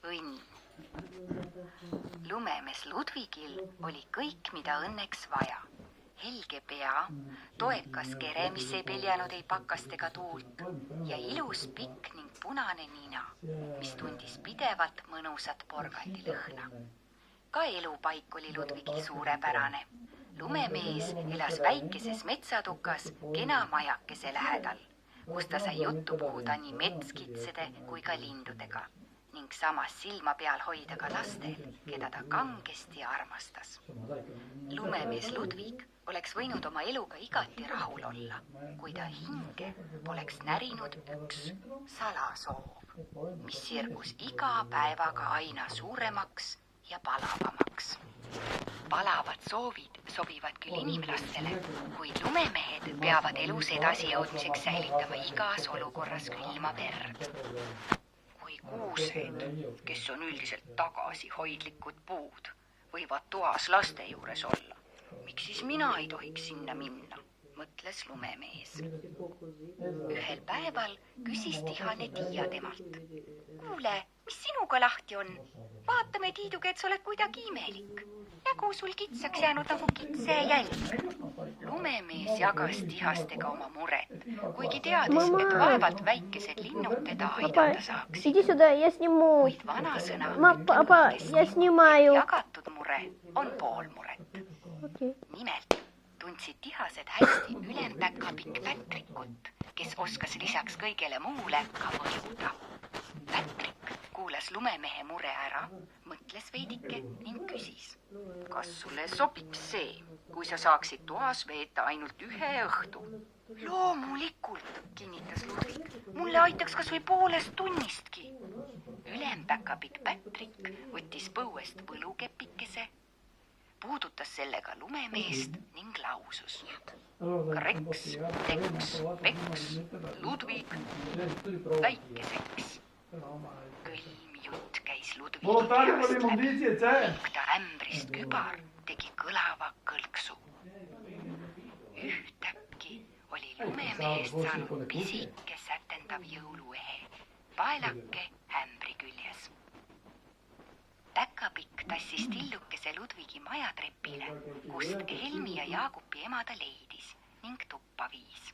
õnn. Lumemees Ludvigil oli kõik, mida õnneks vaja. Helge pea, toekas kere, mis ei peljanud ei pakast ega tuult ja ilus pikk ning punane nina, mis tundis pidevat mõnusat porgandilõhna. Ka elupaik oli Ludvigil suurepärane. Lumemees elas väikeses metsatukas kena majakese lähedal, kus ta sai juttu puhuda nii metskitsede kui ka lindudega ning samas silma peal hoida ka lastel, keda ta kangesti armastas. Lumemees Ludvig oleks võinud oma eluga igati rahul olla, kui ta hinge poleks närinud üks salasoov, mis sirgus iga päevaga aina suuremaks ja palavamaks. Palavad soovid sobivad küll inimlastele, kuid lumemehed peavad elus edasi jõudmiseks säilitama igas olukorras külma verd. Kui kuused, kes on üldiselt tagasihoidlikud puud, võivad toas laste juures olla. Miks siis mina ei tohiks sinna minna, mõtles lumemees. Ühel päeval küsis tihane Tiia temalt. Kuule, mis sinuga lahti on? Vaatame, Tiiduke, et sa oled kuidagi imelik. Nägu sul kitsaks jäänud nagu kitse jälg. Lumemees jagas Tihastega oma muret, kuigi teadis, et vaevalt väikesed linnud teda aidata saaks. Kuid vanasõna ütleb, et jagatud mure on pool muret. Nimelt tundsid tihased hästi ülempäkapikk Pätrikut, kes oskas lisaks kõigele muule ka võluda. Pätrik kuulas lumemehe mure ära, mõtles veidike ning küsis. Kas sulle sobiks see, kui sa saaksid toas veeta ainult ühe õhtu? Loomulikult, kinnitas Ludvig. Mulle aitaks kas või poolest tunnistki. Ülempäkapikk Pätrik võttis põuest võlukepikese, puudutas sellega lumemeest ning lausus. Kreks, teks, peks, Ludvig, väikeseks. Külm jutt käis Ludvigi peast läbi, ning ta ämbrist kübar tegi kõlava kõlksu. Ühtäkki oli lumemeest saanud pisike sätendav jõuluehe, paelake ämbri küljes. Päkapikk tassis tillukese Ludvigi majatrepile, kust Helmi ja Jaagupi ema ta leidis ning tuppa viis.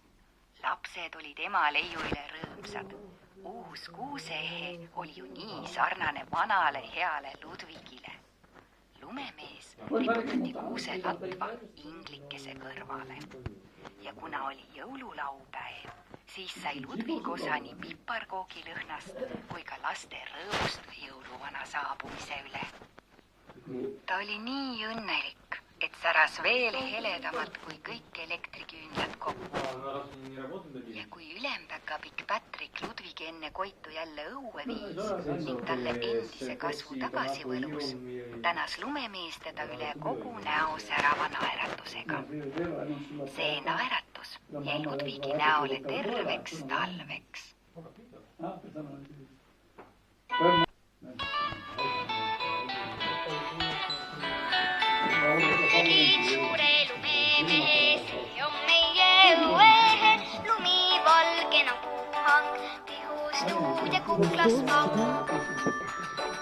Lapsed olid ema leiuile rõõmsad. Uus kuuseehe oli ju nii sarnane vanale heale Ludvigile. Lumemees riputati kuuse latva inglikese kõrvale. Ja kuna oli jõululaupäev, siis sai Ludvig osa nii piparkoogi lõhnast kui ka laste rõõmust jõuluvana saabumise üle. Ta oli nii õnnelik, et säras veel heledamalt kui kõik elektriküünlad kokku. Ja kui ülempäkapikk Pätrik Ludvigi enne koitu jälle õue viis ning talle endise kasvu tagasi võlus, tänas lumemees teda üle kogu näo särava naeratusega. See naeratus jäi Ludvigi näole terveks talveks. Tegin suure lumemees, on meie õue, lumi valge nagu puhang, tihustuud ja kuklas mahu.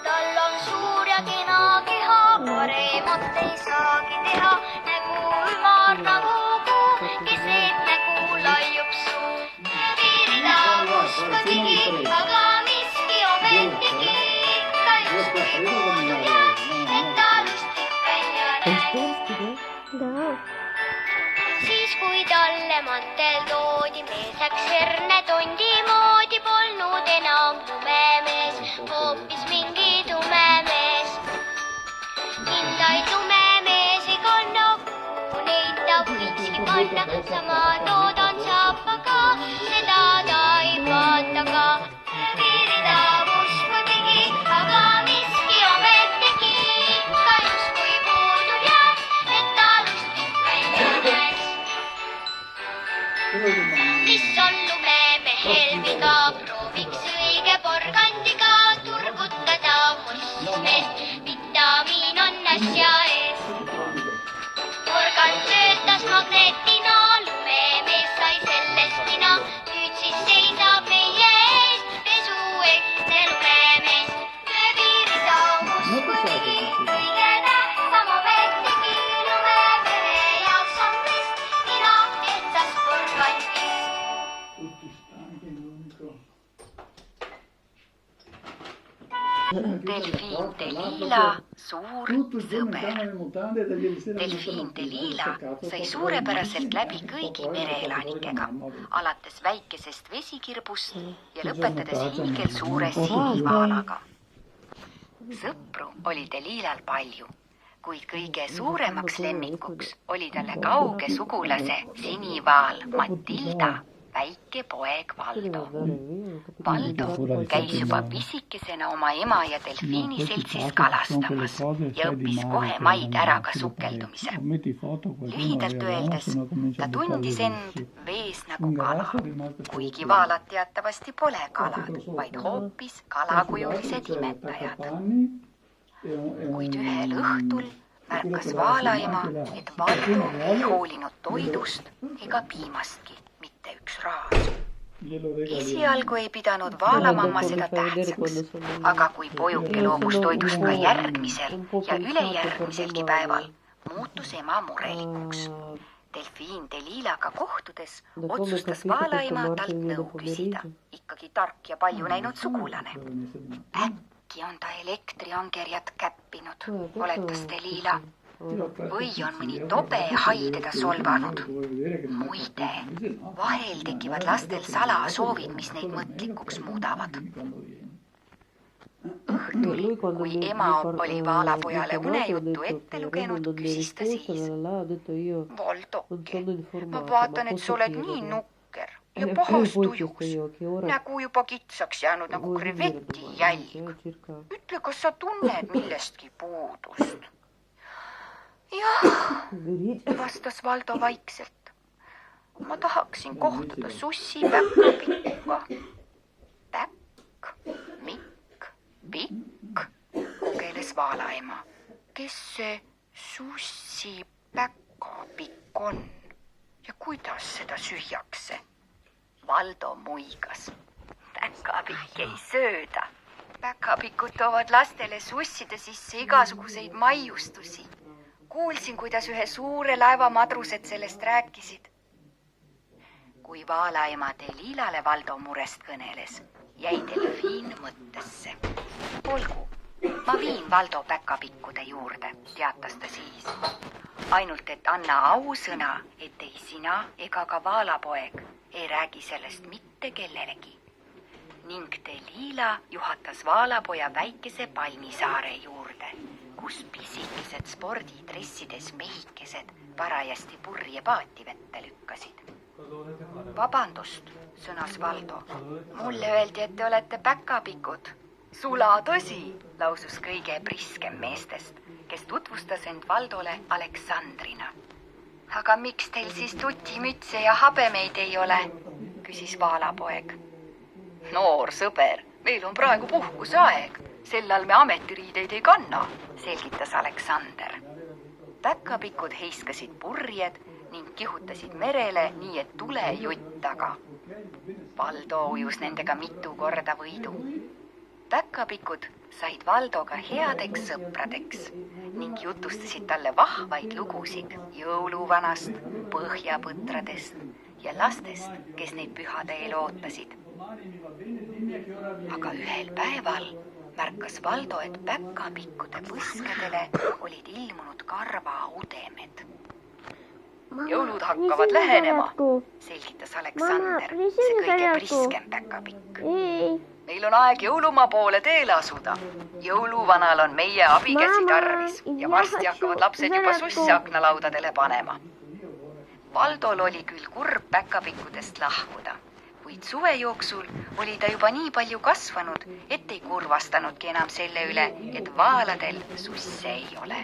Tal on suur ja kena keha, paremat ei saagi teha, nägu ümar nagu kuu, keset nägu laiub suu. Piirida musta tegi, aga miski ometigi, ta justkui puudu jääb, et ta lustig välja näeb. Siis kui talle mantel toodi, mees läks herne tondi moodi, polnud enam lumemees, hoopis mingi tumemees. Hindaid lumemees ei kanna, kuhu neid ta võikski panna, sama toodan saab aga, seda ta ei vaata ka. Piirida musta tegi, aga miski ometigi, ta justkui puudu jääb, et ta lustig välja näeks. Mis on lumemehel viga, prooviks õige porgandiga turgutada mustmeest, vitamiin on asja ees. Porgand töötas magnetina, lumemees Delfiin Delila, suur sõber. Delfiin Delila sai suurepäraselt läbi kõigi mereelanikega, alates väikesest vesikirbust ja lõpetades hiigelsuure sinivaalaga. Sõpru oli Delilal palju, kuid kõige suuremaks lemmikuks oli talle kauge sugulase sinivaal Matilda väike poeg Valdo. Valdo käis juba pisikesena oma ema ja delfiini seltsis kalastamas ja õppis kohe maid ära ka sukeldumise. Lühidalt öeldes, ta tundis end vees nagu kala, kuigi vaalad teatavasti pole kalad, vaid hoopis kalakujulised imetajad. Kuid ühel õhtul märkas vaalaema, et Valdo ei hoolinud toidust ega piimastki, mitte üks raas. Esialgu ei pidanud vaalamamma seda tähtsaks, aga kui pojuke loobus toidust ka järgmisel ja ülejärgmiselgi päeval, muutus ema murelikuks. Delfiin Delilaga kohtudes otsustas vaalaema talt nõu küsida, ikkagi tark ja palju näinud sugulane. Äkki on ta elektriangerjad käppinud, oletas Delila. Või on mõni tobe hai teda solvanud. Muide, vahel tekivad lastel salasoovid, mis neid mõtlikuks muudavad. Õhtul, kui ema oli vaalapojale unejuttu ette lugenud, küsis ta siis. Valdoke, ma vaatan, et sa oled nii nukker ja pahast tujuks. Nägu juba kitsaks jäänud nagu kreveti jälg. Ütle, kas sa tunned millestki puudust? Jah, vastas Valdo vaikselt. Ma tahaksin kohtuda sussi Päkkapikuga. Päkk, mikk, pikk, kogeles vaalaema. Kes see sussi Päkkapikk on ja kuidas seda süüakse? Valdo muigas. Päkkapikk ei sööda. Päkkapikud toovad lastele susside sisse igasuguseid maiustusi. Kuulsin, kuidas ühe suure laeva madrused sellest rääkisid. Kui vaalaema Delilale Valdo murest kõneles, jäi delfiin mõttesse. Olgu, ma viin Valdo Päkkapikkude juurde, teatas ta siis. Ainult, et anna ausõna, et ei sina ega ka vaalapoeg ei räägi sellest mitte kellelegi. Ning Delila juhatas vaalapoja väikese palmisaare juurde, kus pisikesed spordidressides mehikesed parajasti purje paati vette lükkasid. Vabandust, sõnas Valdo. Mulle öeldi, et te olete Päkkapikud. Sula tõsi, lausus kõige priskem meestest, kes tutvustas end Valdole Aleksandrina. Aga miks teil siis tutimütse ja habemeid ei ole, küsis vaalapoeg. Noor sõber, meil on praegu puhkuseaeg. Sellal me ametiriideid ei kanna, selgitas Aleksander. Päkkapikud heiskasid purjed ning kihutasid merele nii, et tule jutt taga. Valdo ujus nendega mitu korda võidu. Päkkapikud said Valdoga headeks sõpradeks ning jutustasid talle vahvaid lugusid jõuluvanast, põhjapõtradest ja lastest, kes neid pühade eel ootasid. Aga ühel päeval märkas Valdo, et Päkkapikkude põskedele olid ilmunud karvaudemed. Jõulud hakkavad lähenema, selgitas Aleksander, see kõige priskem Päkkapikk. Meil on aeg jõulumaa poole teele asuda. Jõuluvanal on meie abikäsi tarvis ja varsti hakkavad lapsed juba susse aknalaudadele panema. Valdol oli küll kurb Päkkapikkudest lahkuda, kuid suve jooksul oli ta juba nii palju kasvanud, et ei kurvastanudki enam selle üle, et vaaladel susse ei ole.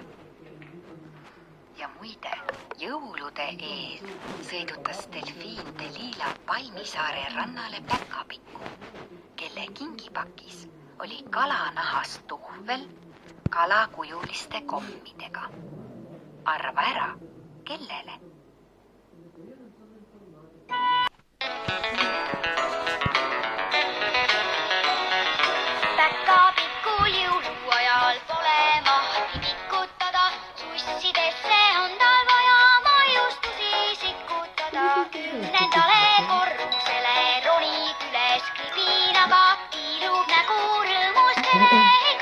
Ja muide, jõulude eel sõidutas delfiin Delila Palmisaare rannale Päkkapikku, kelle kingipakis oli kalanahast tuhvel kalakujuliste kommidega. Arva ära, kellele? Päkkapikul jõuluajal pole mahti pikutada, sussidesse on tal vaja maiustusi sikutada. 10. korrusele ronib üles kribinaga, tiilub nägu rõõmust, ei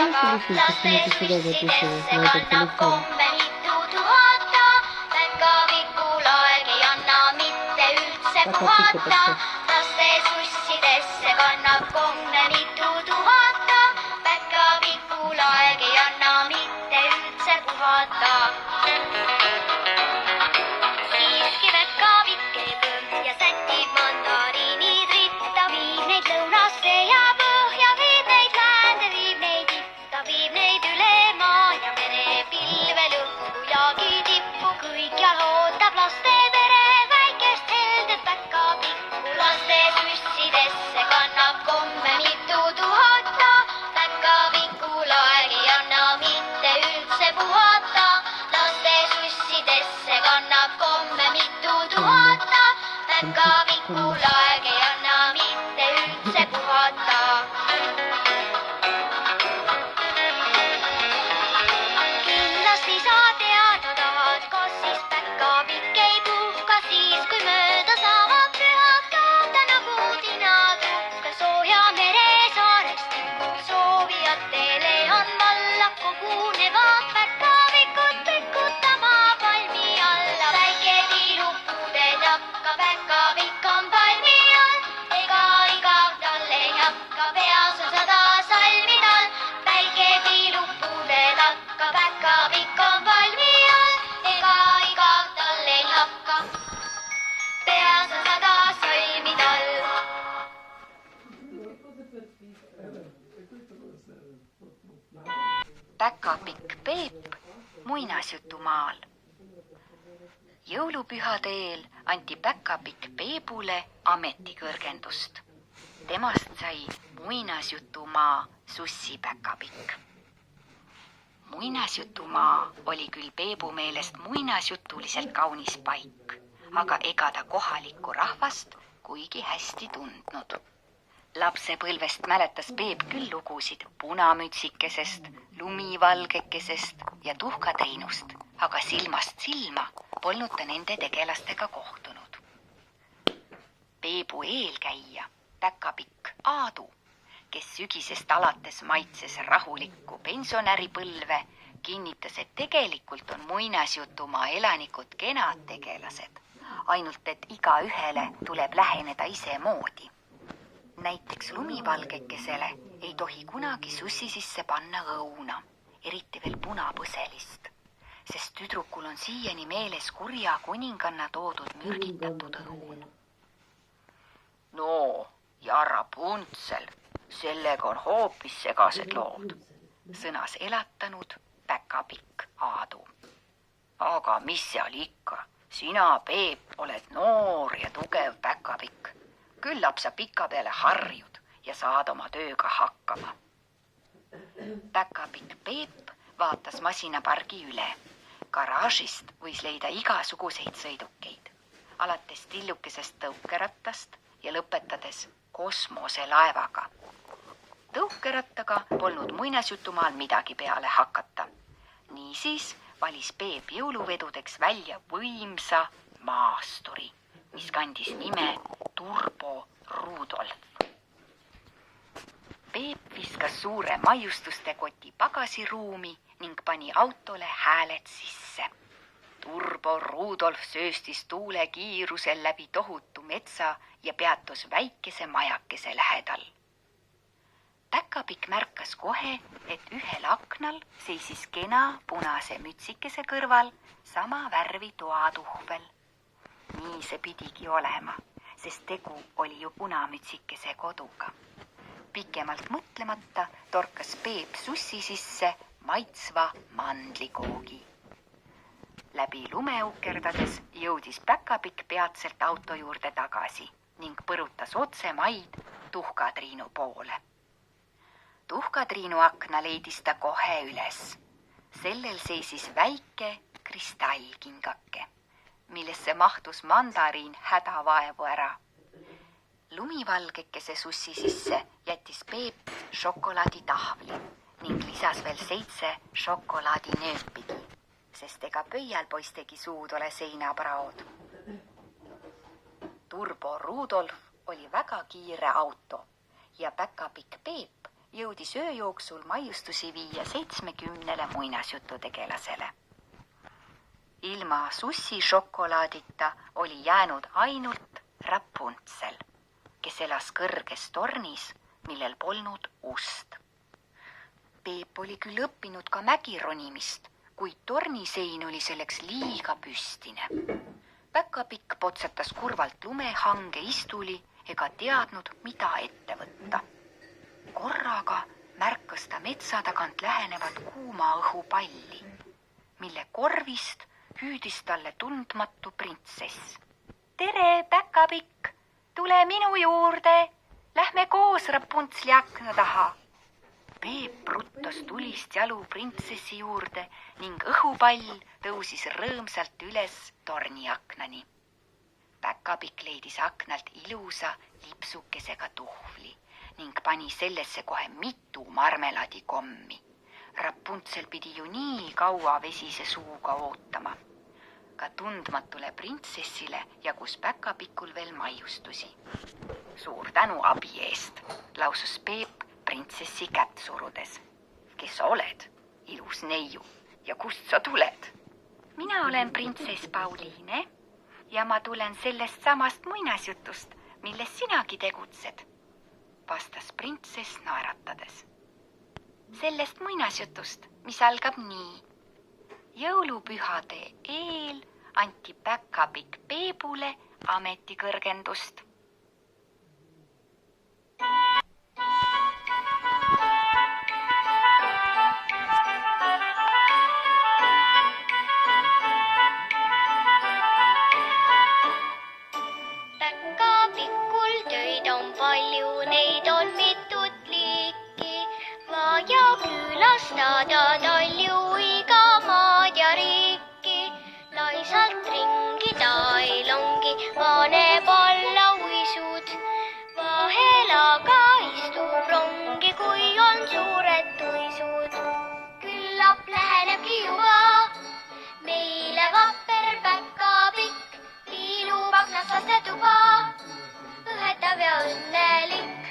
aga laste sussidesse kannab komme mitu tuhata. Päkapikul aeg ei anna mitte üldse puhata. Laste sussidesse kannab komme mitu tuhata. Päkapikul aeg ei anna mitte üldse puhata. Siiski päkapikk käib ja sätib mandariinid ritta. Viib neid lõunasse ja põhja, viib neid läände, viib neid itta, viib neid üle maa ja mere pilvel õhku jaagi tippu. Kõikjal ootab laste pere väikest heldet päkapikku. Laste sussidesse kannab komme mitu tuhata. Päkapikul aeg ei anna mitte üldse puhata. Laste sussidesse kannab komme mitu tuhata. Päkapikul aeg ei anna mitte üldse puhata. Kindlasti sa teada tahad, kas siis päkapikk ei puhka siis, kui mööda saavad pühad, kaob ta nagu tina tuhka. Sooja mere saareks tikub, soovijatele on valla, kogunevad päkapikud pikutama palmi alla. Väike tiilub puuded hakka, päkapikk on palmi all. Ega igav talle ei hakka, peas on 100 salmi tal. Väike tiilub puuded hakka, päkapikk on palmi all. Ega igav talle ei hakka, peas on 100 salmi tal. Päkapikk Peep muinasjutumaal. Jõulupühade eel anti Päkapikk Peebule ametikõrgendust. Temast sai muinasjutumaa Sussipäkapikk. Muinasjutumaa oli küll Peebu meelest muinasjutuliselt kaunis paik, aga ega ta kohalikku rahvast kuigi hästi tundnud. Lapsepõlvest mäletas Peep küll lugusid punamütsikesest, lumivalgekesest ja tuhkatreinust, aga silmast silma polnud ta nende tegelastega kohtunud. Peebu eelkäija, Päkapikk Aadu, kes sügisest alates maitses rahulikku pensionäripõlve, kinnitas, et tegelikult on muinasjutumaa elanikud kenad tegelased, ainult et igaühele tuleb läheneda isemoodi. Näiteks lumivalgekesele ei tohi kunagi sussi sisse panna õuna, eriti veel punapõselist, sest tüdrukul on siiani meeles kurja kuninganna toodud mürgitatud õun. No, ja Rapuntsel, sellega on hoopis segased lood, sõnas elatanud Päkapikk Aadu. Aga mis seal ikka, sina, Peep, oled noor ja tugev päkapikk. Küllap sa pikapeale harjud ja saad oma tööga hakkama. Päkapikk Peep vaatas masinapargi üle. Garaažist võis leida igasuguseid sõidukeid, alates tillukesest tõukerattast ja lõpetades kosmoselaevaga. Tõukerattaga polnud muinasjutumaal midagi peale hakata. Niisiis valis Peep jõuluvedudeks välja võimsa maasturi, mis kandis nime Turbo Rudolf. Peep viskas suure maiustuste koti pagasiruumi ning pani autole hääled sisse. Turbo Rudolf sööstis tuule kiirusel läbi tohutu metsa ja peatus väikese majakese lähedal. Päkapikk märkas kohe, et ühel aknal seisis kena punase mütsikese kõrval sama värvi toatuhvel. Nii see pidigi olema, sest tegu oli ju punamütsikese koduga. Pikemalt mõtlemata torkas Peep sussi sisse maitsva mandlikoogi. Läbi lume ukerdades jõudis Päkapikk peatselt auto juurde tagasi ning põrutas otse maid Tuhkatriinu poole. Tuhkatriinu akna leidis ta kohe üles. Sellel seisis väike kristallkingake, millesse mahtus mandariin hädavaevu ära. Lumivalgekese sussi sisse jättis Peep šokolaaditahvli ning lisas veel 7 šokolaadinööpigi, sest ega pöial poistegi suud ole seinapraod. Turbo Rudolf oli väga kiire auto ja Päkapikk Peep jõudis öö jooksul maiustusi viia 70 muinasjututegelasele. Ilma sussi šokolaadita oli jäänud ainult Rapuntsel, kes elas kõrges tornis, millel polnud ust. Peep oli küll õppinud ka mägironimist, kuid tornisein oli selleks liiga püstine. Päkapikk potsatas kurvalt lumehange istuli ega teadnud, mida ette võtta. Korraga märkas ta metsa tagant lähenevat kuuma õhupalli, mille korvist hüüdis talle tundmatu printsess. Tere, Päkapikk, tule minu juurde, lähme koos Rapuntsli akna taha. Peep ruttas tulist jalu printsessi juurde ning õhupall tõusis rõõmsalt üles torniaknani. Päkapikk leidis aknalt ilusa lipsukesega tuhvli ning pani sellesse kohe mitu marmelaadikommi. Rapuntsel pidi ju nii kaua vesise suuga ootama. Ka tundmatule printsessile jagus Päkapikul veel maiustusi. Suur tänu abi eest, lausus Peep printsessi kätt surudes. Kes sa oled, ilus neiu, ja kust sa tuled? Mina olen printsess Pauliine ja ma tulen sellest samast muinasjutust, milles sinagi tegutsed, vastas printsess naeratades. Sellest muinasjutust, mis algab nii. Jõulupühade eel anti Päkapikk Peebule ametikõrgendust. Päkapikul töid on palju, neid on mitut liiki. Vaja külastada talju iga maad ja riiki. Laisalt ringi tailongi paneb alla uisud. Vahel aga istub rongi, kui on suured tuisud. Küllap lähenebki juba meile vapper Päkapikk. Liilub aknast lastetuba, õhetav ja õnnelik.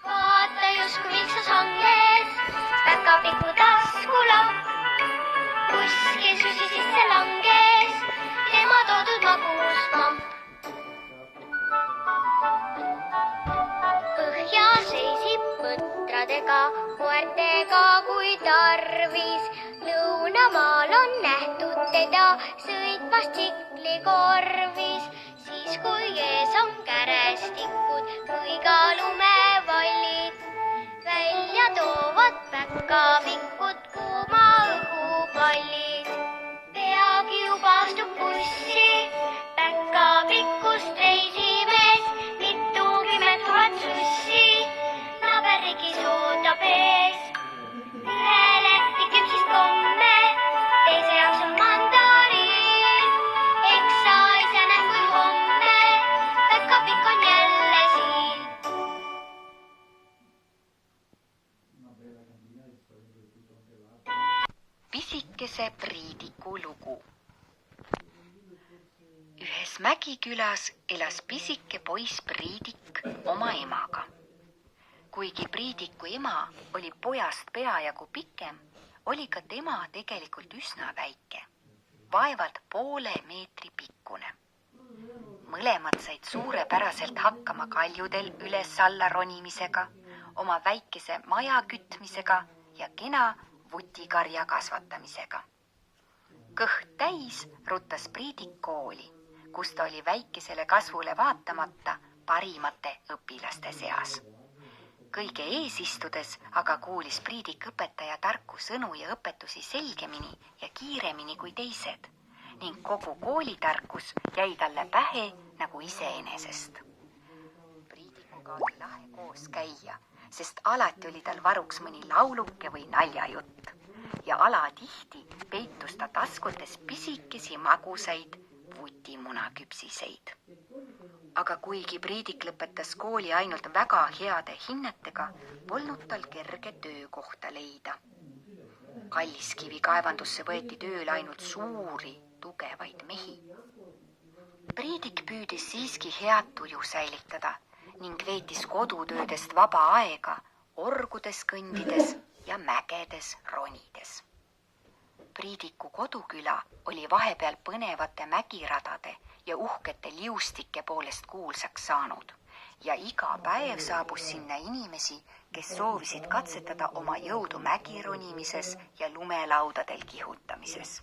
Vaata justkui viksas hanges Päkapiku taskulapp. Kuskil susi sisse langes tema toodud magusmamp. Põhja seisib põtradega, koertega kui tarvis. Lõunamaal on nähtud teda sõitmas tsiklikorvis. Siis kui ees on kärestikud või ka lumevallid, välja toovad Päkapikud kuuma õhupallid. Peagi juba astub bussi Päkapikust reisimees, 20 000 sussi naaberriigis ootab ees. Ühele tikib siis komme, teise jaoks on mandariin. Eks sa ise näed, kui homme Päkapikk on jälle siin. Pisikese Priidiku lugu. Ühes mägikülas elas pisike poiss Priidik oma emaga. Kuigi Priidiku ema oli pojast peajagu pikem, oli ka tema tegelikult üsna väike, vaevalt poole meetri pikkune. Mõlemad said suurepäraselt hakkama kaljudel üles-alla ronimisega, oma väikese maja kütmisega ja kena vutikarja kasvatamisega. Kõht täis ruttas Priidik kooli, kus ta oli väikesele kasvule vaatamata parimate õpilaste seas. Kõige ees istudes aga kuulis Priidik õpetaja tarku sõnu ja õpetusi selgemini ja kiiremini kui teised ning kogu koolitarkus jäi talle pähe nagu iseenesest. Priidikuga oli lahe koos käia, sest alati oli tal varuks mõni lauluke või naljajutt ja alatihti peitus ta taskutes pisikesi magusaid vutimunaküpsiseid. Aga kuigi Priidik lõpetas kooli ainult väga heade hinnetega, polnud tal kerge töökohta leida. Kalliskivi kaevandusse võeti tööle ainult suuri, tugevaid mehi. Priidik püüdis siiski head tuju säilitada ning veetis kodutöödest vaba aega orgudes kõndides ja mägedes ronides. Priidiku koduküla oli vahepeal põnevate mägiradade ja uhkete liustike poolest kuulsaks saanud ja iga päev saabus sinna inimesi, kes soovisid katsetada oma jõudu mägironimises ja lumelaudadel kihutamises.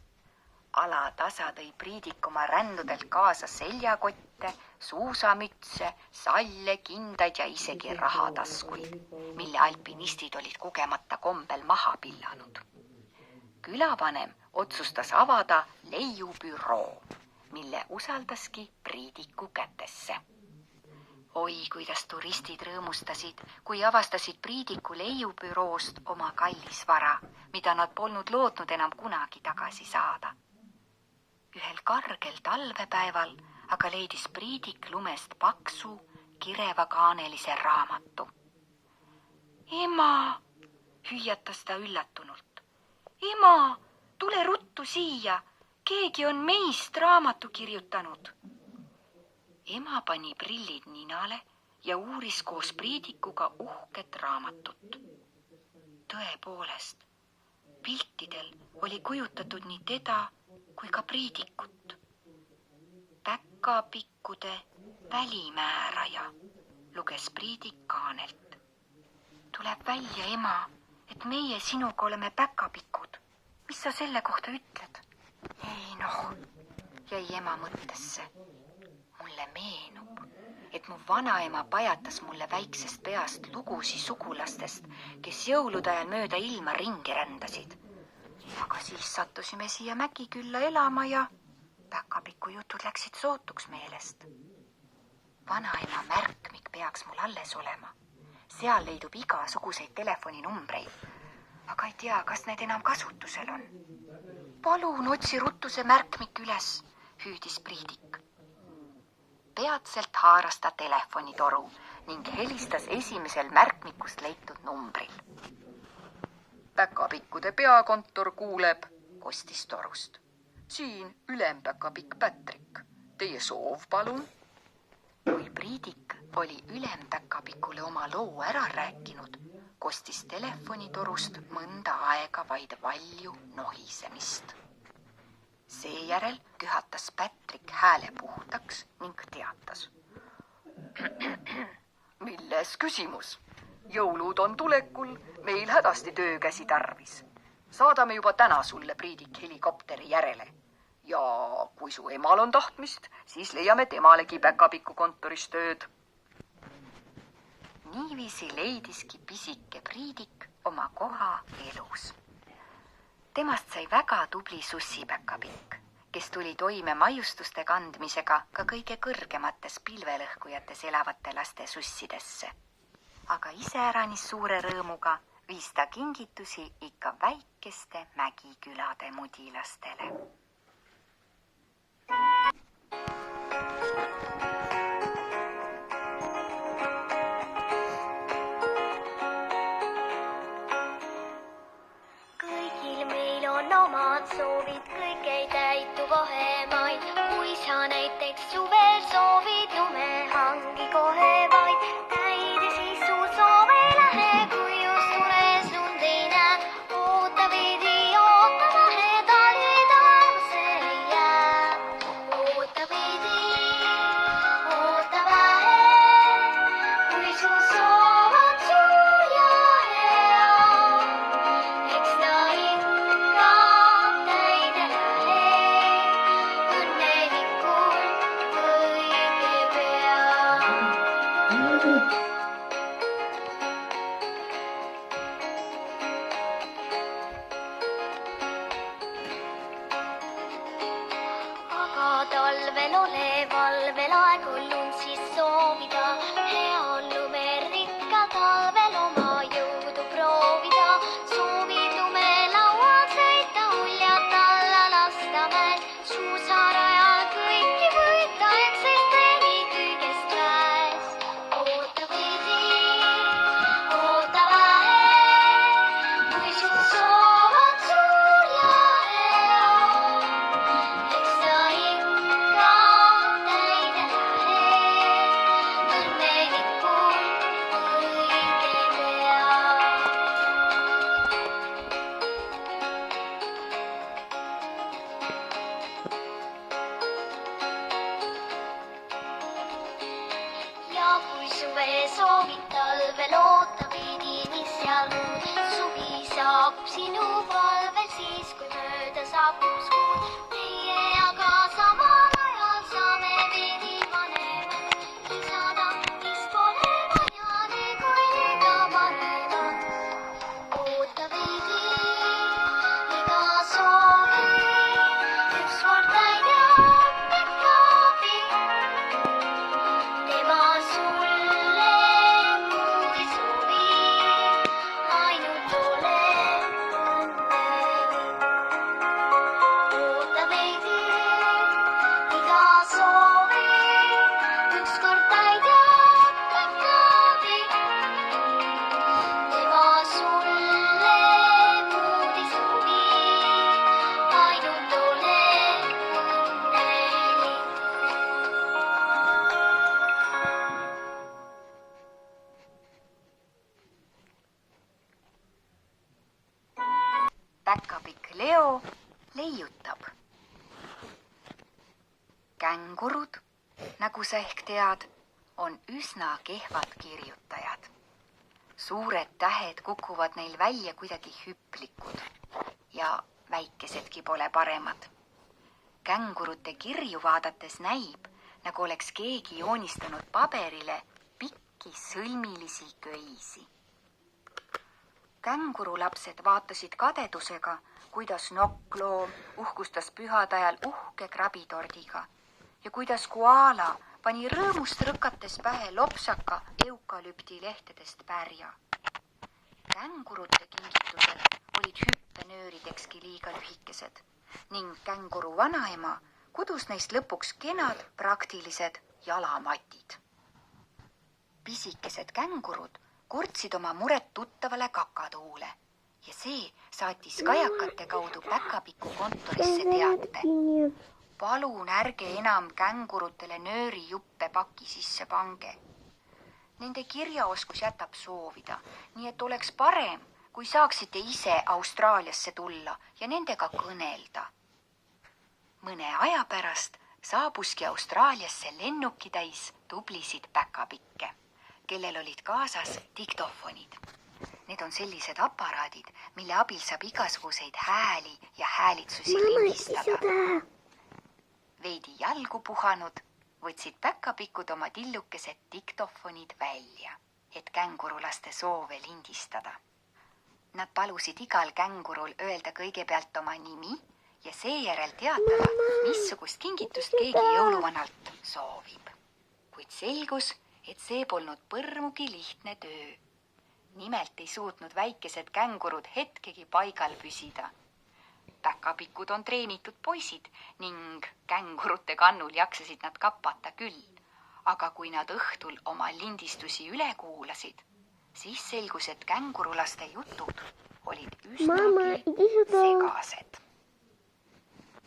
Alatasa tõi Priidik oma rändudelt kaasa seljakotte, suusamütse, salle, kindaid ja isegi rahataskuid, mille alpinistid olid kogemata kombel maha pillanud. Külavanem otsustas avada leiubüroo, mille usaldaski Priidiku kätesse. Oi, kuidas turistid rõõmustasid, kui avastasid Priidiku leiubüroost oma kallisvara, mida nad polnud lootnud enam kunagi tagasi saada. Ühel kargel talvepäeval aga leidis Priidik lumest paksu, kireva kaanelise raamatu. Ema, hüüatas ta üllatunult. Ema, tule ruttu siia, keegi on meist raamatu kirjutanud. Ema pani prillid ninale ja uuris koos Priidikuga uhket raamatut. Tõepoolest, piltidel oli kujutatud nii teda kui ka Priidikut. Päkapikkude välimääraja, luges Priidik kaanelt. Tuleb välja, ema, et meie sinuga oleme päkapikud. Mis sa selle kohta ütled? Ei noh, jäi ema mõttesse. Mulle meenub, et mu vanaema pajatas mulle väiksest peast lugusi sugulastest, kes jõulude ajal mööda ilma ringi rändasid. Aga siis sattusime siia Mägikülla elama ja päkapiku jutud läksid sootuks meelest. Vanaema märkmik peaks mul alles olema. Seal leidub igasuguseid telefoninumbreid, aga ei tea, kas need enam kasutusel on. Palun otsi ruttu see märkmik üles, hüüdis Priidik. Peatselt haaras ta telefonitoru ning helistas esimesel märkmikust leitud numbril. Päkapikkude peakontor kuuleb, kostis torust. Siin ülempäkapikk Pätrik. Teie soov, palun? Kui Priidik oli ülempäkapikule oma loo ära rääkinud, kostis telefonitorust mõnda aega vaid valju nohisemist. Seejärel kühatas Pätrik hääle puhtaks ning teatas. Milles küsimus? Jõulud on tulekul, meil hädasti töökäsi tarvis. Saadame juba täna sulle, Priidik, helikopteri järele. Ja kui su emal on tahtmist, siis leiame temalegi Päkapiku kontoris tööd. Niiviisi leidiski pisike Priidik oma koha elus. Temast sai väga tubli sussipäkapikk, kes tuli toime maiustuste kandmisega ka kõige kõrgemates pilvelõhkujates elavate laste sussidesse. Aga iseäranis suure rõõmuga viis ta kingitusi ikka väikeste Mägikülade mudilastele. Kõigil meil on omad soovid, kõik ei täitu kohe maid. Kui sa näiteks suvel soovid lumehangi kohe vaid, täide siis su soove lähe, kui just unes lund ei näe. Oota veidi, oota vähe, talvi taevase ei jää. Oota veidi, oota vähe, kui su soov on suur ja hea. Eks ta ikka täide lähe, õnnelikult kõige pea. Aga talvel ole valvel aeg on lund siis soovida. Hea on lumerikka talvel oma jõudu proovida. Soovid lumelaual sõita, uljad alla lasta mäel. Suusarajal kõiki võita, eks siis treeni kõigest väes. Oota veidi, oota vähe, kui su soov on suur ja hea. Eks ta ikka täide lähe, sinu palvel siis, kui mööda saab uus kuud. Meie aga samal ajal saame veidi vanemad. Kisada, mis pole vajane, kui liiga paned on. Oota veidi, iga soovi, ükskord täidab pekaabi. Tema sulle muud ei soovi, ainult ole õnnelik. Oota veidi, iga soovi, ükskord täidab pekaabi. Tema sulle muud ei soovi, ainult ole õnnelik. Päkapikk Leo leiutab. Kängurud, nagu sa ehk tead, on üsna kehvad kirjutajad. Suured tähed kukuvad neil välja kuidagi hüplikud ja väikesedki pole paremad. Kängurute kirju vaadates näib, nagu oleks keegi joonistanud paberile pikki sõlmilisi köisi. Kängurulapsed vaatasid kadedusega, kuidas nokkloom uhkustas pühade ajal uhke krabitordiga ja kuidas koala pani rõõmust rõkates pähe lopsaka eukalüpti lehtedest pärja. Kängurute kingitused olid hüppenööridekski liiga lühikesed ning känguru vanaema kudus neist lõpuks kenad praktilised jalamatid. Pisikesed kängurud kurtsid oma muret tuttavale kakatuule ja see saatis kajakate kaudu Päkapiku kontorisse teate. Palun ärge enam kängurutele nöörijuppe paki sisse pange. Nende kirjaoskus jätab soovida, nii et oleks parem, kui saaksite ise Austraaliasse tulla ja nendega kõnelda. Mõne aja pärast saabuski Austraaliasse lennukitäis tublisid päkapikke, kellel olid kaasas diktofonid. Need on sellised aparaadid, mille abil saab igasuguseid hääli ja häälitsusi lindistada. Veidi jalgu puhanud, võtsid päkapikud oma tillukesed diktofonid välja, et kängurulaste soove lindistada. Nad palusid igal kängurul öelda kõigepealt oma nimi ja seejärel teatada, missugust kingitust keegi jõuluvanalt soovib. Kuid selgus, et see polnud põrmugi lihtne töö. Nimelt ei suutnud väikesed kängurud hetkegi paigal püsida. Päkapikud on treenitud poisid ning kängurute kannul jaksasid nad kapata küll. Aga kui nad õhtul oma lindistusi üle kuulasid, siis selgus, et kängurulaste jutud olid üsnagi segased.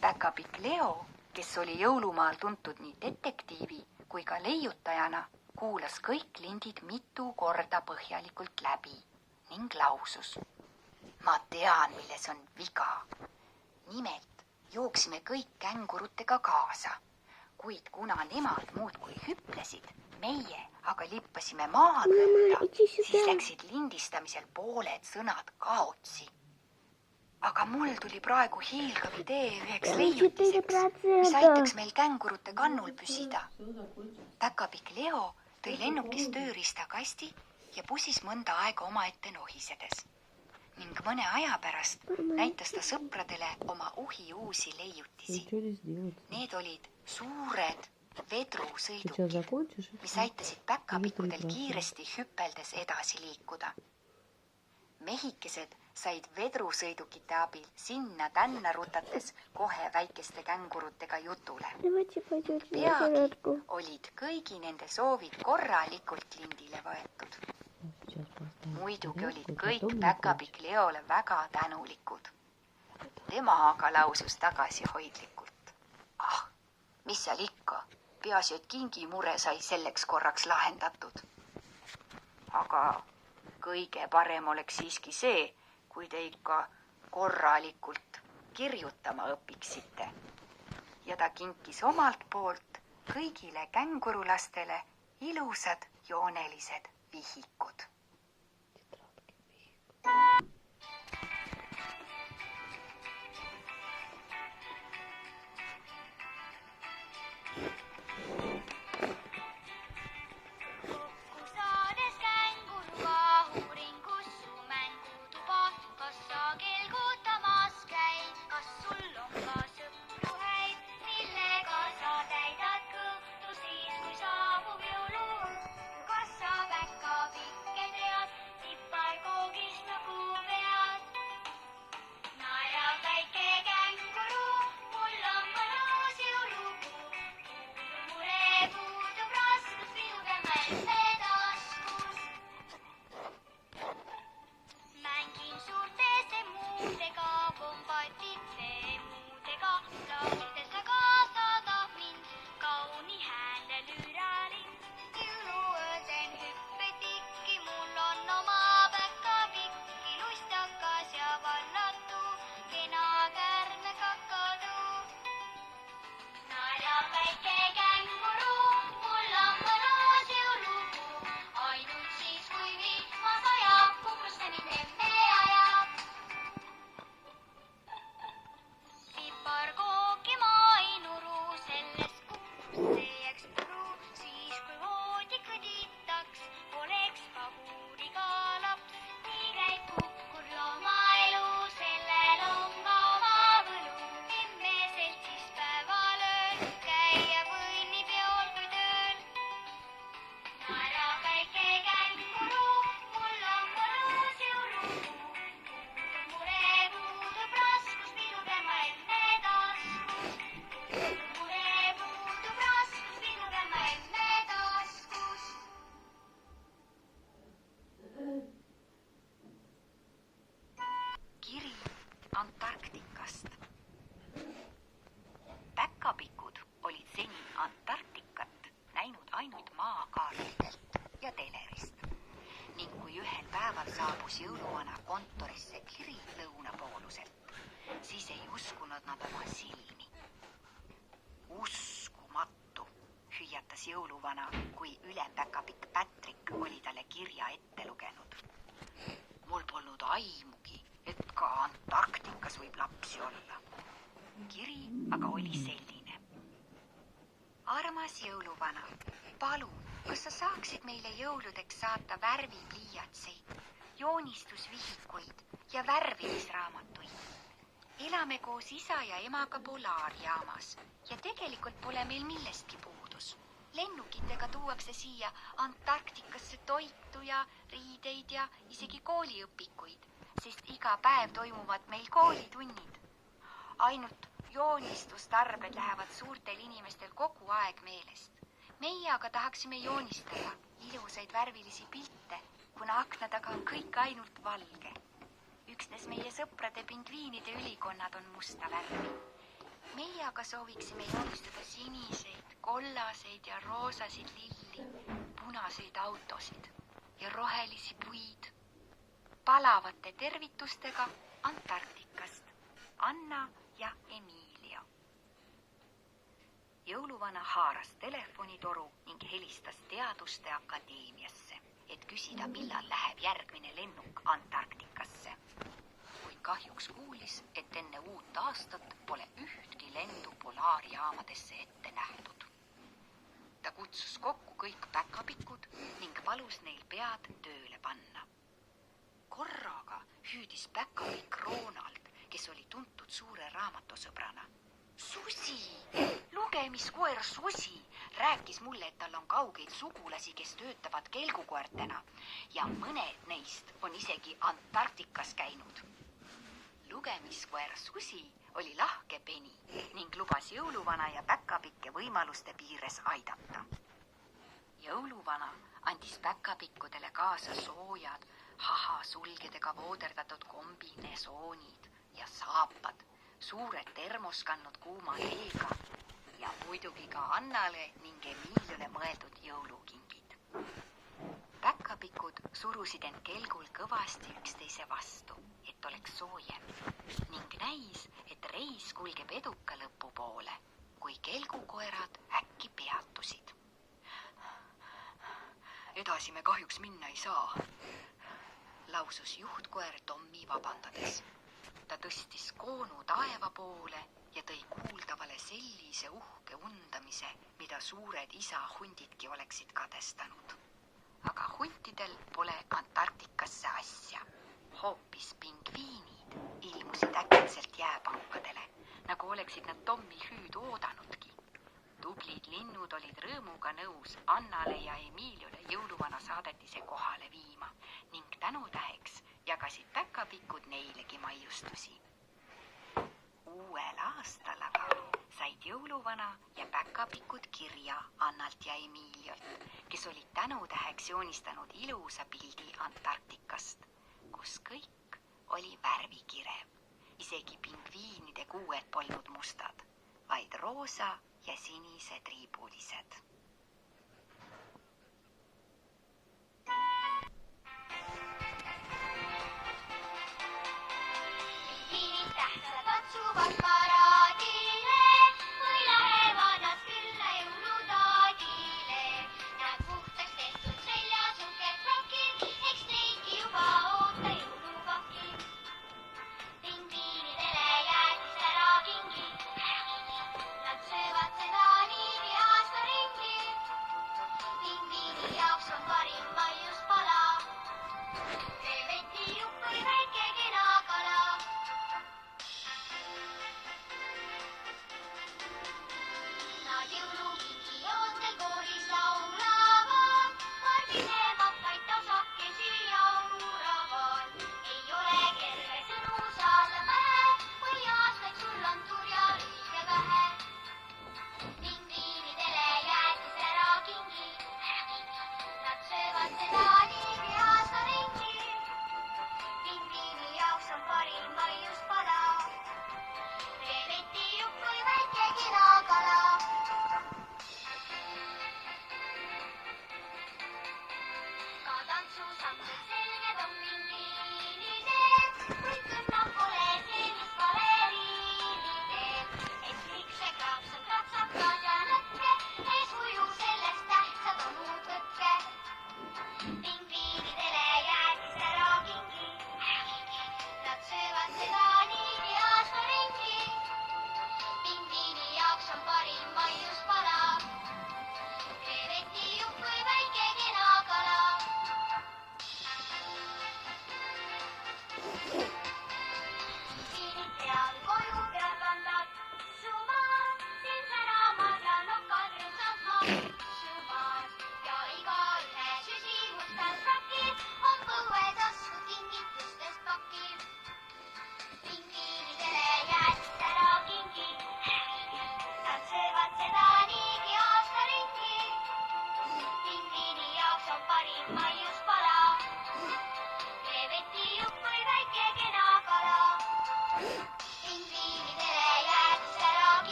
Päkapikk Leo, kes oli jõulumaal tuntud nii detektiivi kui ka leiutajana, kuulas kõik lindid mitu korda põhjalikult läbi ning lausus. Ma tean, milles on viga. Nimelt jooksime kõik kängurutega kaasa, kuid kuna nemad muudkui hüplesid, meie aga lippasime maadlõnda, siis läksid lindistamisel pooled sõnad kaotsi. Aga mul tuli praegu hiilgav idee üheks leiutiseks, mis aitaks meil kängurute kannul püsida. Päkapikk Leo tõi lennukis tööriistakasti ja pusis mõnda aega omaette nohisedes. Ning mõne aja pärast näitas ta sõpradele oma uusi leiutisi. Need olid suured vedrusõidukid, mis aitasid päkapikkudel kiiresti hüpeldes edasi liikuda. Mehikesed said vedrusõidukite abil sinna-tänna rutates kohe väikeste kängurutega jutule. Peagi olid kõigi nende soovid korralikult lindile võetud. Muidugi olid kõik Päkapikk Leole väga tänulikud. Tema aga lausus tagasihoidlikult. Ah, mis seal ikka, peaasi, et kingimure sai selleks korraks lahendatud. Aga kõige parem oleks siiski see, kui te ikka korralikult kirjutama õpiksite. Ja ta kinkis omalt poolt kõigile kängurulastele ilusad joonelised vihikud. päeval saabus jõuluvana kontorisse kiri lõunapooluselt. Siis ei uskunud nad oma silmi. Uskumatu, hüüatas jõuluvana, kui ülempäkapikk Patrick oli talle kirja ette lugenud. Mul polnud aimugi, et ka Antarktikas võib lapsi olla. Kiri aga oli selline. Armas jõuluvana, palun, kas sa saaksid meile jõuludeks saata värvipliiatseid, joonistusvihikuid ja värvimisraamatuid? Elame koos isa ja emaga Polaarjaamas ja tegelikult pole meil millestki puudus. Lennukitega tuuakse siia Antarktikasse toitu ja riideid ja isegi kooliõpikuid, sest iga päev toimuvad meil koolitunnid. Ainult joonistustarbed lähevad suurtel inimestel kogu aeg meelest. Meie aga tahaksime joonistada ilusaid värvilisi pilte, kuna akna taga on kõik ainult valge. Üksnes meie sõprade pingviinide ülikonnad on musta värvi. Meie aga sooviksime joonistada siniseid, kollaseid ja roosasid lilli, punaseid autosid ja rohelisi puid. Palavate tervitustega Antarktikast. Anna ja Emilio. Jõuluvana haaras telefonitoru ning helistas Teaduste Akadeemiasse, et küsida, millal läheb järgmine lennuk Antarktikasse. Kuid kahjuks kuulis, et enne uut aastat pole ühtki lendu Polaarjaamadesse ette nähtud. Ta kutsus kokku kõik päkapikud ning palus neil pead tööle panna. Korraga hüüdis päkapikk Ronald, kes oli tuntud suure raamatusõbrana. Susi, lugemiskoer Susi rääkis mulle, et tal on kaugeid sugulasi, kes töötavad kelgukoertena ja mõned neist on isegi Antarktikas käinud. Lugemiskoer Susi oli lahke peni ning lubas jõuluvana ja päkapikke võimaluste piires aidata. Jõuluvana andis päkapikkudele kaasa soojad, hahasulgedega vooderdatud kombinesoonid ja saapad, suured termos kandnud kuuma teega ja muidugi ka Annale ning Emiliole mõeldud jõulukingid. Päkapikud surusid end kelgul kõvasti üksteise vastu, et oleks soojem ning näis, et reis kulgeb eduka lõpu poole, kui kelgukoerad äkki peatusid. Edasi me kahjuks minna ei saa, lausus juhtkoer Tommi vabandades. Ta tõstis koonu taeva poole ja tõi kuuldavale sellise uhke undamise, mida suured isahundidki oleksid kadestanud. Aga huntidel pole Antarktikasse asja. Hoopis pingviinid ilmusid äkitselt jääpankadele, nagu oleksid nad Tommi hüüdu oodanudki. Tublid linnud olid rõõmuga nõus Annale ja Emiliole jõuluvana saadetise kohale viima ning tänutäheks jagasid päkapikud neilegi maiustusi. Uuel aastal aga said jõuluvana ja päkapikud kirja Annalt ja Emiliolt, kes olid tänutäheks joonistanud ilusa pildi Antarktikast, kus kõik oli värvikirev. Isegi pingviinide kuued polnud mustad, vaid roosa ja sinised riibulised. Pingviinid tähtsad tatsuvad paraadile või lähevad nad külla jõulutaadile. Nad puhtaks tehtud seljas uhked frokid, eks neidki juba oota jõulupakid. Pingviinidele jäätis ära kingi. Nad söövad seda niivi aasta ringi.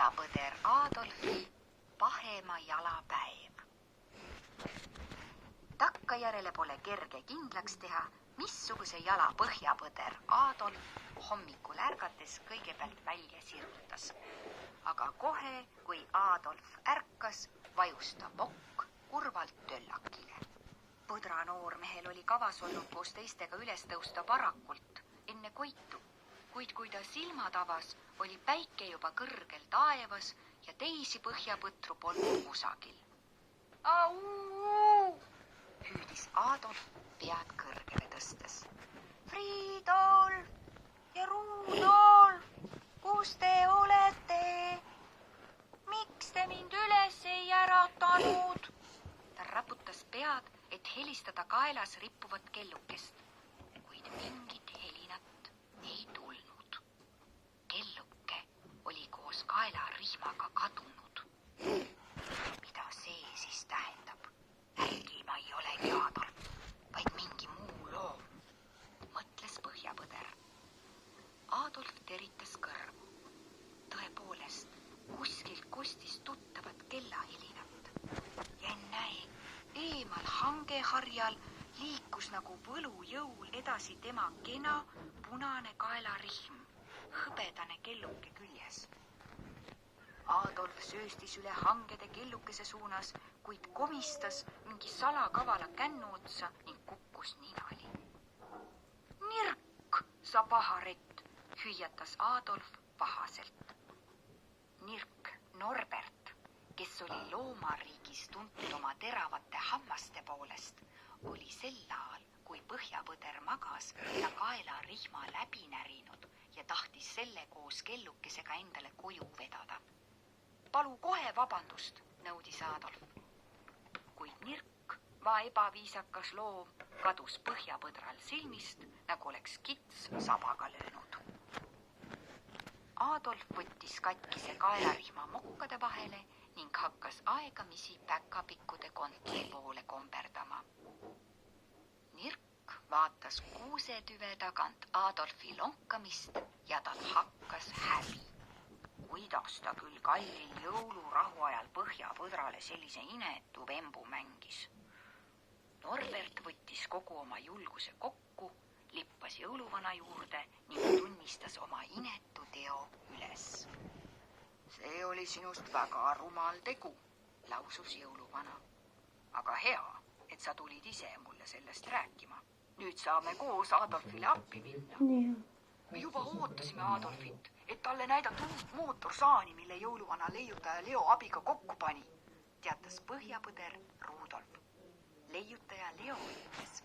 põhjapõder Adolfil pahema jalapäev. Takkajärele pole kerge kindlaks teha, missuguse jala põhjapõder Adolf hommikul ärgates kõigepealt välja sirutas. Aga kohe, kui Adolf ärkas, vajus ta vokk kurvalt töllakile. Põdra noormehel oli kavas olnud koos teistega üles tõusta varakult enne koitu, kuid kui ta silmad avas, oli päike juba kõrgel taevas ja teisi põhjapõtru polnud kusagil. Au! Hüüdis Adolf pead kõrgele tõstes. Fridolf ja Rudolf, kus te olete? Miks te mind üles ei äratanud? Ta raputas pead, et helistada kaelas rippuvat kellukest, kuid mingit helinat ei tulnud. Kelluke oli koos kaelarihmaga kadunud. Mida see siis tähendab? Äkki ma ei olegi Adolf, vaid mingi muu loom, mõtles põhjapõder. Adolf teritas kõrvu. Tõepoolest, kuskilt kostis tuttavat kellahelinat. Ja näe, eemal hangeharjal liikus nagu võlujõul edasi tema kena punane kaelarihm, hõbedane kelluke küljes. Adolf sööstis üle hangede kellukese suunas, kuid komistas mingi salakavala kännu otsa ning kukkus ninali. Nirk, sa paharett, hüüatas Adolf pahaselt. Nirk Norbert, kes oli loomariigis tuntud oma teravate hammaste poolest, oli sel ajal, kui põhjapõder magas ja kaelarihma läbi närinud ja tahtis selle koos kellukesega endale koju vedada. Palu kohe vabandust, nõudis Adolf. Kuid Nirk, ebaviisakas loom, kadus põhjapõdral silmist, nagu oleks kits sabaga löönud. Adolf võttis katkise kaelarihma mokkade vahele ning hakkas aegamisi päkapikkude kontsi poole komberdama. Nirk vaatas kuusetüve tagant Adolfi lonkamist ja tal hakkas häbi. Kuidas ta küll kallil jõulurahu ajal põhjapõdrale sellise inetu vembu mängis. Norbert võttis kogu oma julguse kokku, lippas jõuluvana juurde ning tunnistas oma inetu teo üles. See oli sinust väga rumal tegu, lausus jõuluvana. Aga hea, et sa tulid ise mulle sellest rääkima. Nüüd saame koos Adolfile appi minna. Me juba ootasime Adolfit, et talle näidata uut mootorsaani, mille jõuluvana leiutaja Leo abiga kokku pani, teatas põhjapõder Rudolf. Leiutaja Leo ütles,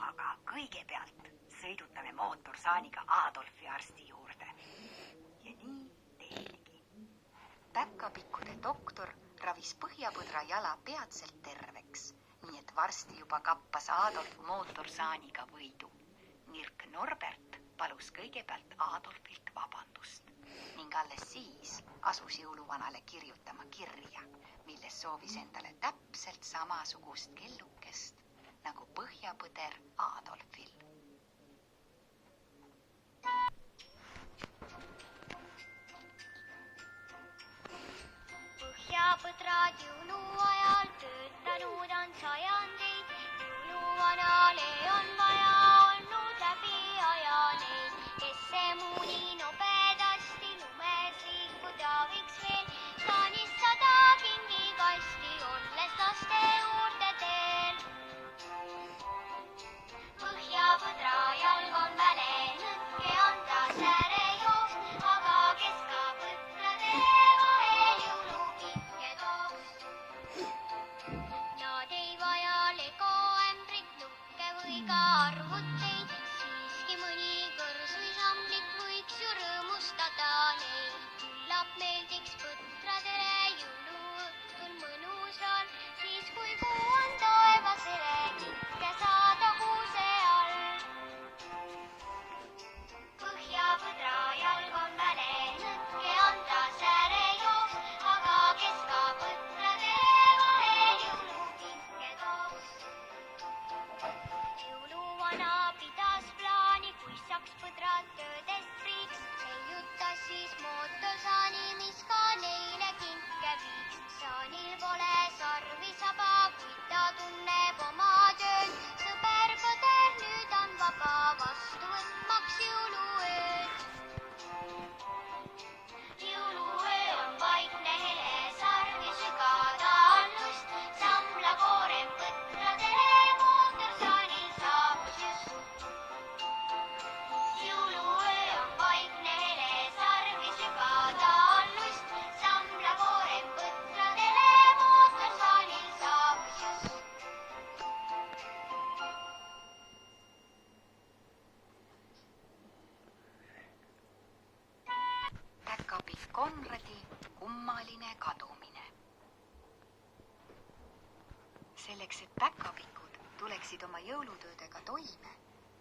aga kõigepealt sõidutame mootorsaaniga Adolfi arsti juurde. Ja nii teilgi. Päkkapikkude doktor ravis põhjapõdra jala peatselt terveks, nii et varsti juba kappas Adolf mootorsaaniga võidu. Nirk Norbert palus kõigepealt Adolfilt vabandust ning alles siis asus jõuluvanale kirjutama kirja, milles soovis endale täpselt samasugust kellukest nagu põhjapõder Adolfil. Põhjapõdrad jõuluajal töötanud on sajandeid, jõuluvanale on vaja olnud läbi ajaneid, kes see muuni nobedasti lumes liikuda võiks veel, saanist 100 kingikasti, olles laste juurde teel. Põhja Taanil pole sarvi saba, kuid ta tunneb oma tööd. Sõber põder nüüd on vaba vastu võtmaks jõuluööd. Jõuluöö on vaikne hele, sarv ja sügada on lust. Samla koorem põtradele, mootorsaanil saabus just. Jõuluöö on vaikne hele, sarv ja sügada on lust. Samla koorem põtradele, mootorsaanil saabus just. Päkapikk Konradi kummaline kadumine. Selleks, et päkapikud tuleksid oma jõulutöödega toime,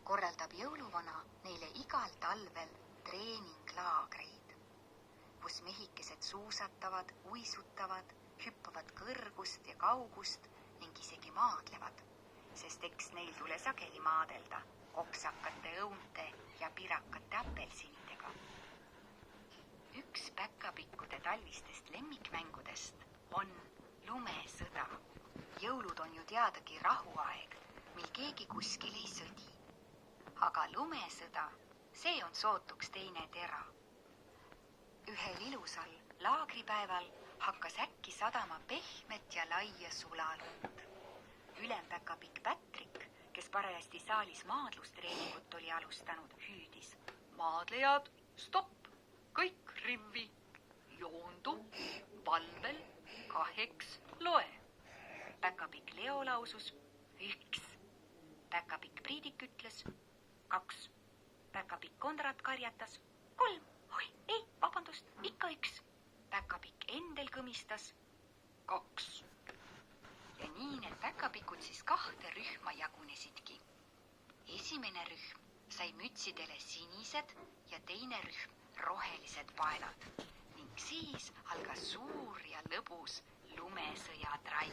korraldab jõuluvana neile igal talvel treeninglaagreid, kus mehikesed suusatavad, uisutavad, hüppavad kõrgust ja kaugust ning isegi maadlevad, sest eks neil tule sageli maadelda kopsakate õunte ja pirakate apelsinidega. Üks päkapikkude talvistest lemmikmängudest on lumesõda. Jõulud on ju teadagi rahuaeg, mil keegi kuskil ei sõdi. Aga lumesõda, see on sootuks teine tera. Ühel ilusal laagripäeval hakkas äkki sadama pehmet ja laia sulalund. Ülempäkapikk Pätrik, kes parajasti saalis maadlustreeningut oli alustanud, hüüdis. Maadlejad, stopp! Kõik rivvi, joondu, valvel, 2 loe. Päkapikk Leo lausus 1. Päkapikk Priidik ütles 2. Päkapikk Konrad karjatas 3. Oi, ei, vabandust, ikka 1. Päkapikk Endel kõmistas 2. Ja nii need päkapikud siis 2 rühma jagunesidki. Esimene rühm sai mütsidele sinised ja teine rühm rohelised paelad ning siis algas suur ja lõbus lumesõja trall.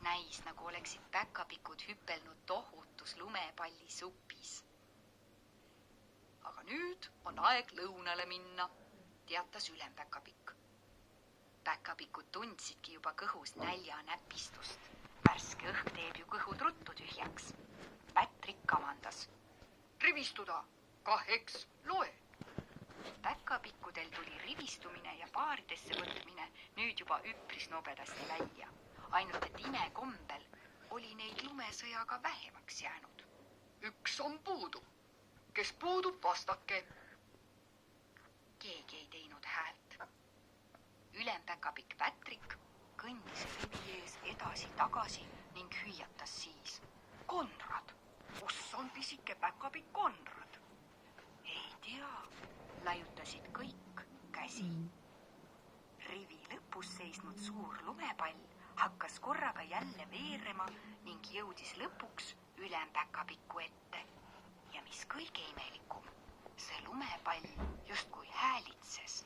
Näis, nagu oleksid päkapikud hüpelnud tohutus lumepallisupis. Aga nüüd on aeg lõunale minna, teatas ülempäkapikk. Päkapikud tundsidki juba kõhus näljanäpistust. Värske õhk teeb ju kõhud ruttu tühjaks. Pätrik kamandas. Rivistuda, 2 loe. Päkapikkudel tuli rivistumine ja paaridesse võtmine nüüd juba üpris nobedasti välja. Ainult et imekombel oli neid lumesõjaga vähemaks jäänud. 1 on puudu. Kes puudub, vastake. Keegi ei teinud häält. Ülempäkapikk Pätrik kõndis rivi ees edasi-tagasi ning hüüatas siis. Konrad, kus on pisike päkapikk Konrad? Ei tea. Laiutasid kõik käsi. Rivi lõpus seisnud suur lumepall hakkas korraga jälle veerema ning jõudis lõpuks ülempäkapikku ette. Ja mis kõige imelikum, see lumepall justkui häälitses.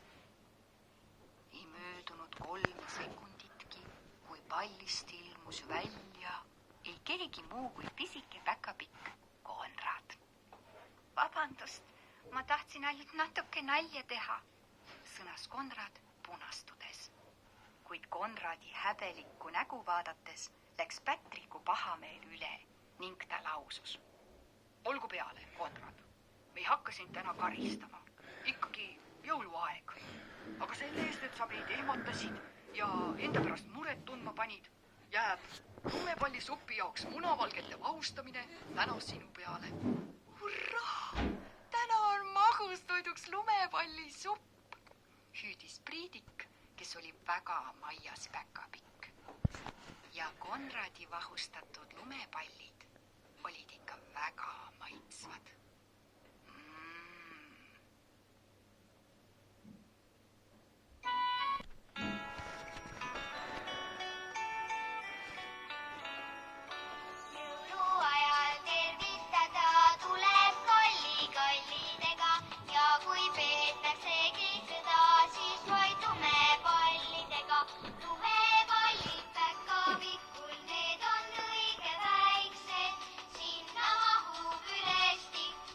Ei möödunud 3 sekunditki, kui pallist ilmus välja ei keegi muu kui pisike päkapikk Konrad. Vabandust, ma tahtsin ainult natuke nalja teha, sõnas Konrad punastudes. Kuid Konradi häbelikku nägu vaadates läks Pätriku pahameel üle ning ta lausus. Olgu peale, Konrad. Me ei hakka sind täna karistama. Ikkagi jõuluaeg. Aga selle eest, et sa meid ehmatasid ja enda pärast muret tundma panid, jääb lumepallisupi jaoks munavalgete vahustamine täna sinu peale. Hurraa! Täna on magustoiduks lumepallisupp, hüüdis Priidik, kes oli väga maias päkapikk. Ja Konradi vahustatud lumepallid olid ikka väga maitsvad. Jõuluajal tervitada tuleb kolli-kollidega ja kui peetaksegi sõda, siis vaid lumepallidega. Lumepallid päkapikul, need on õige väiksed, sinna mahub üles tikku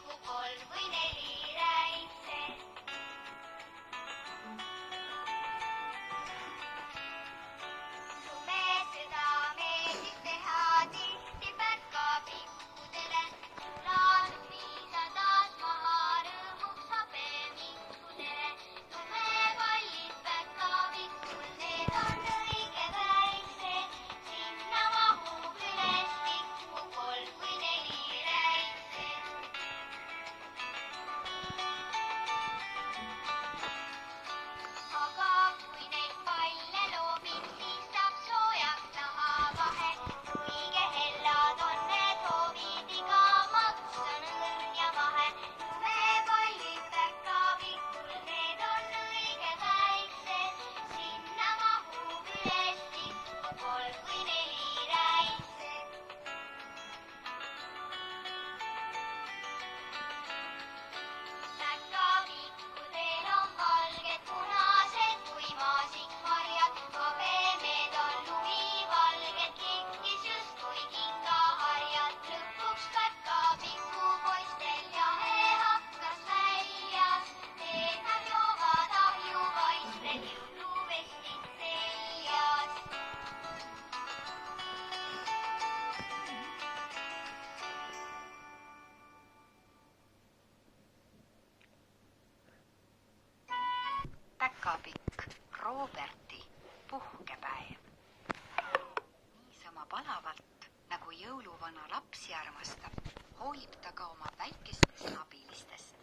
jõuluvana lapsi armastab, hoolib ta ka oma väikestest abilistest,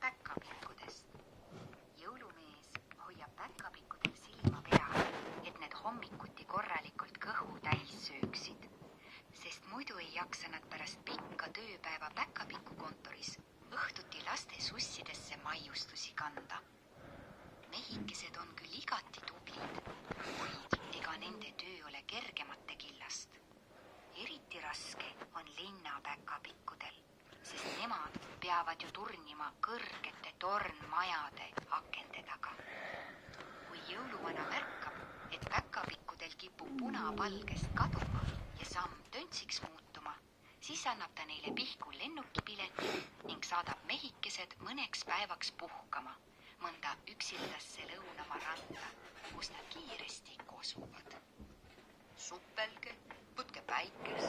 päkapikkudest. Jõulumees hoiab päkapikkudel silma peal, et need hommikuti korralikult kõhu täis sööksid, sest muidu ei jaksa nad pärast pikka tööpäeva päkapiku kontoris õhtuti laste sussidesse maiustusi kanda. Mehikesed on küll igati tublid, kuid ega nende töö ole kergemate killast. Eriti raske on linna päkapikkudel, sest nemad peavad ju turnima kõrgete tornmajade akende taga. Kui jõuluvana märkab, et päkapikkudel kipub punapalgest kaduma ja samm töntsiks muutuma, siis annab ta neile pihku lennukipileti ning saadab mehikesed mõneks päevaks puhkama mõnda üksildasse lõunama randa, kus nad kiiresti kosuvad. Suppelge, võtke päikes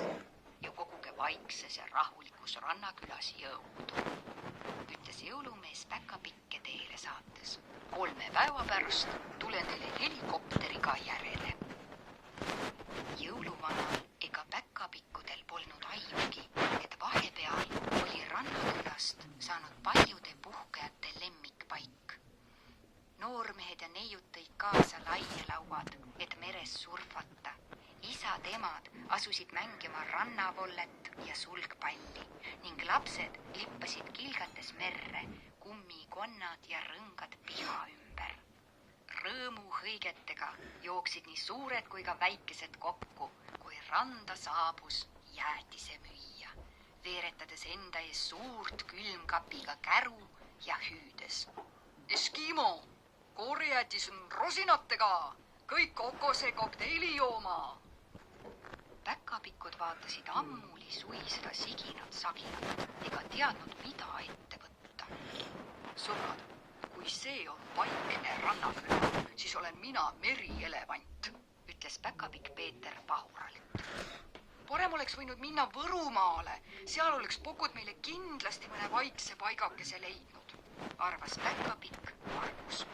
ja koguge vaikses ja rahulikus rannakülas jõudu, ütles jõulumees päkapikke teele saates. 3 päeva pärast tulen teile helikopteriga järele. Jõuluvanal ega päkapikkudel polnud aimugi, et vahepeal oli rannakülast saanud paljude puhkajate lemmikpaik. Noormehed ja neiud tõid kaasa laielauad, et meres surfata. Isad-emad asusid mängima rannavollet ja sulgpalli ning lapsed lippasid kilgates merre, kummikonnad ja rõngad piha ümber. Rõõmuhõigetega jooksid nii suured kui ka väikesed kokku, kui randa saabus jäätise müüa, veeretades enda ees suurt külmkapiga käru ja hüüdes. Eskimo! Koorjäätis on rosinatega, kõik kokose kokteili jooma. Päkapikud vaatasid ammuli suiseda siginat saginat ega teadnud, mida ette võtta. Sõbrad, kui see on vaikne rannaküla, siis olen mina merielevant, ütles päkapikk Peeter pahuralt. Parem oleks võinud minna Võrumaale, seal oleks pokud meile kindlasti mõne vaikse paigakese leidnud, arvas päkapikk Margus.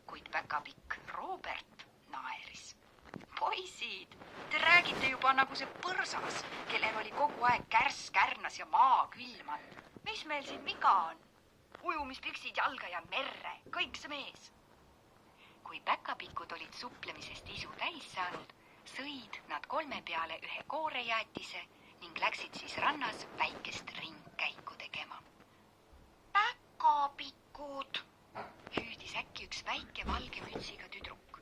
Kuid päkapikk Robert naeris. Poisid, te räägite juba nagu see põrsas, kellel oli kogu aeg kärss kärnas ja maa külmanud. Mis meil siin viga on? Ujumispüksid jalga ja merre, kõik see mees. Kui päkapikud olid suplemisest isu täis saanud, sõid nad 3 peale ühe koorejäätise ning läksid siis rannas väikest ringkäiku tegema. Päkapikud! Hüüdis äkki üks väike valge mütsiga tüdruk.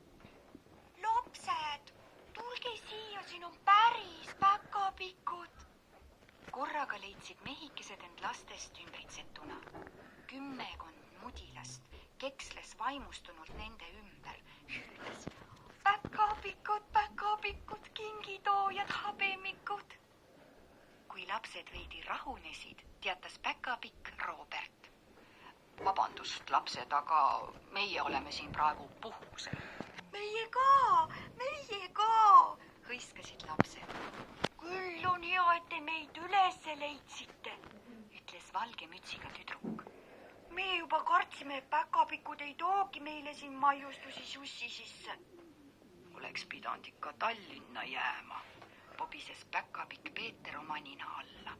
Lapsed, tulge siia, siin on päris päkapikud. Korraga leidsid mehikesed end lastest ümbritsetuna. 10 mudilast keksles vaimustunult nende ümber, hüüdes. Päkapikud, kingitoojad, habemikud. Kui lapsed veidi rahunesid, teatas päkapikk Robert. Vabandust, lapsed, aga meie oleme siin praegu puhkusel. Meie ka, hõiskasid lapsed. Küll on hea, et te meid ülesse leidsite, ütles valge mütsiga tüdruk. Me juba kartsime, et päkapikud ei toogi meile siin maiustusi sussi sisse. Oleks pidanud ikka Tallinna jääma, pobises päkapikk Peeter oma nina alla.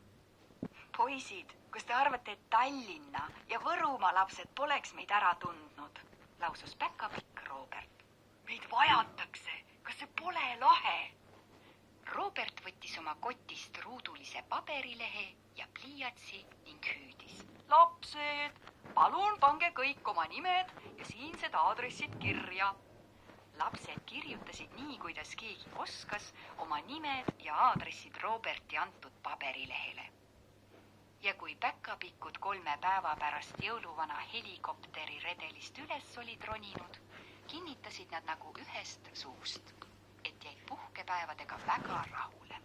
Poisid, kas te arvate, et Tallinna ja Võrumaa lapsed poleks meid ära tundnud, lausus päkapikk Robert. Meid vajatakse, kas see pole lahe? Robert võttis oma kotist ruudulise paberilehe ja pliiatsi ning hüüdis. Lapsed, palun pange kõik oma nimed ja siinsed aadressid kirja. Lapsed kirjutasid nii, kuidas keegi oskas, oma nimed ja aadressid Roberti antud paberilehele. Ja kui päkapikud 3 päeva pärast jõuluvana helikopteri redelist üles olid roninud, kinnitasid nad nagu ühest suust, et jäid puhkepäevadega väga rahule.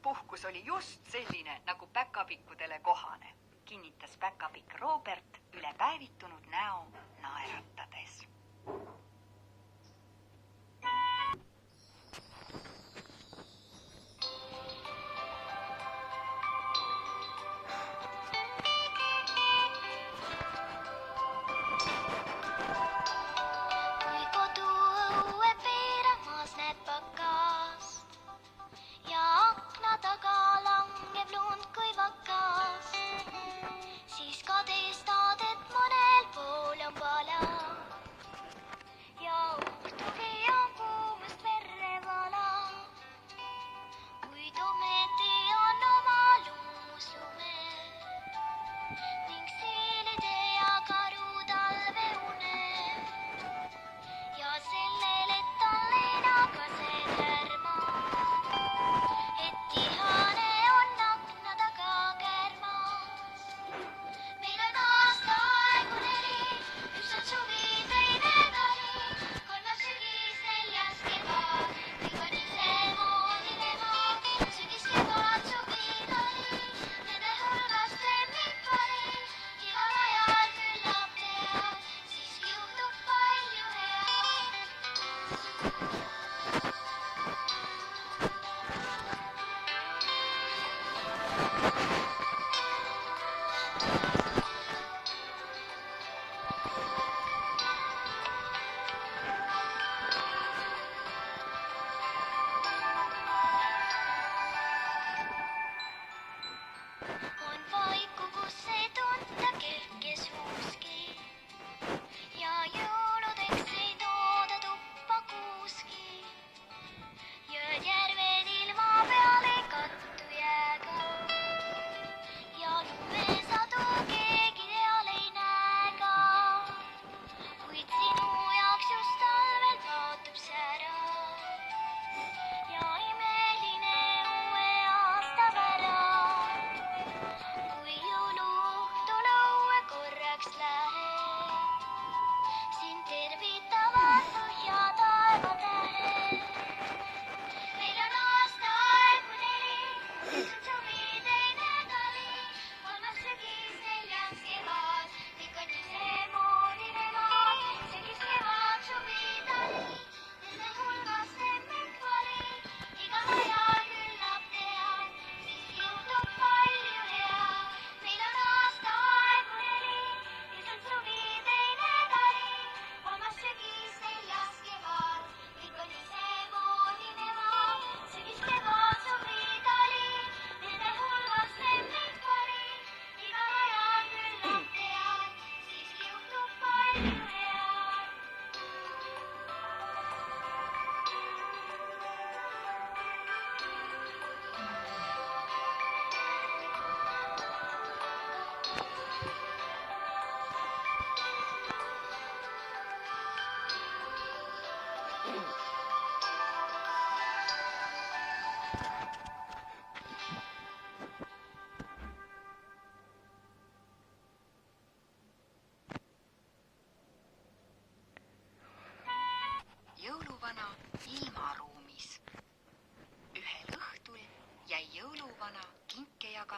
Puhkus oli just selline, nagu päkapikkudele kohane, kinnitas päkapikk Robert üle päevitunud näo naeratades. Taga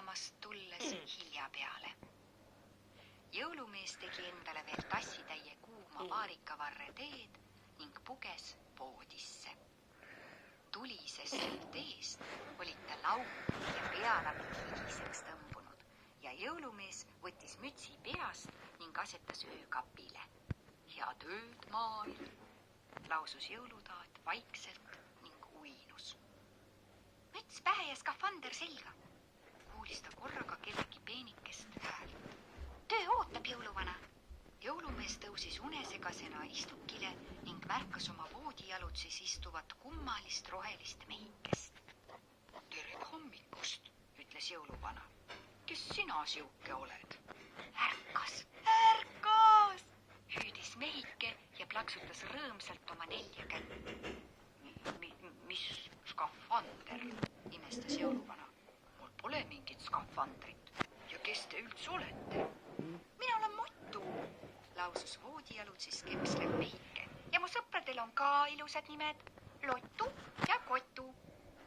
puhkamast tulles hilja peale. Jõulumees tegi endale veel tassitäie kuuma vaarikavarre teed ning puges voodisse. Tulisest teest olid ta lauk ja pealapid higiseks tõmbunud ja jõulumees võttis mütsi peast ning asetas öökapile. Head ööd, maailm, lausus jõulutaat vaikselt ning uinus. Müts pähe ja skafander selga, kuulis ta korraga kellegi peenikest häält. Töö ootab, jõuluvana. Jõulumees tõusis unesegasena istukile ning märkas oma voodijalutsis istuvat kummalist rohelist mehikest. Tere hommikust, ütles jõuluvana. Kes sina siuke oled? Ärkas, hüüdis mehike ja plaksutas rõõmsalt oma 4 kätt. Mis skafander, imestas jõuluvana. Mul pole mingit skafandrit. Ja kes te üldse olete? Mina olen Mottu, lausus voodijalutsis kepslev mehike. Ja mu sõpradel on ka ilusad nimed. Lottu ja Kotu.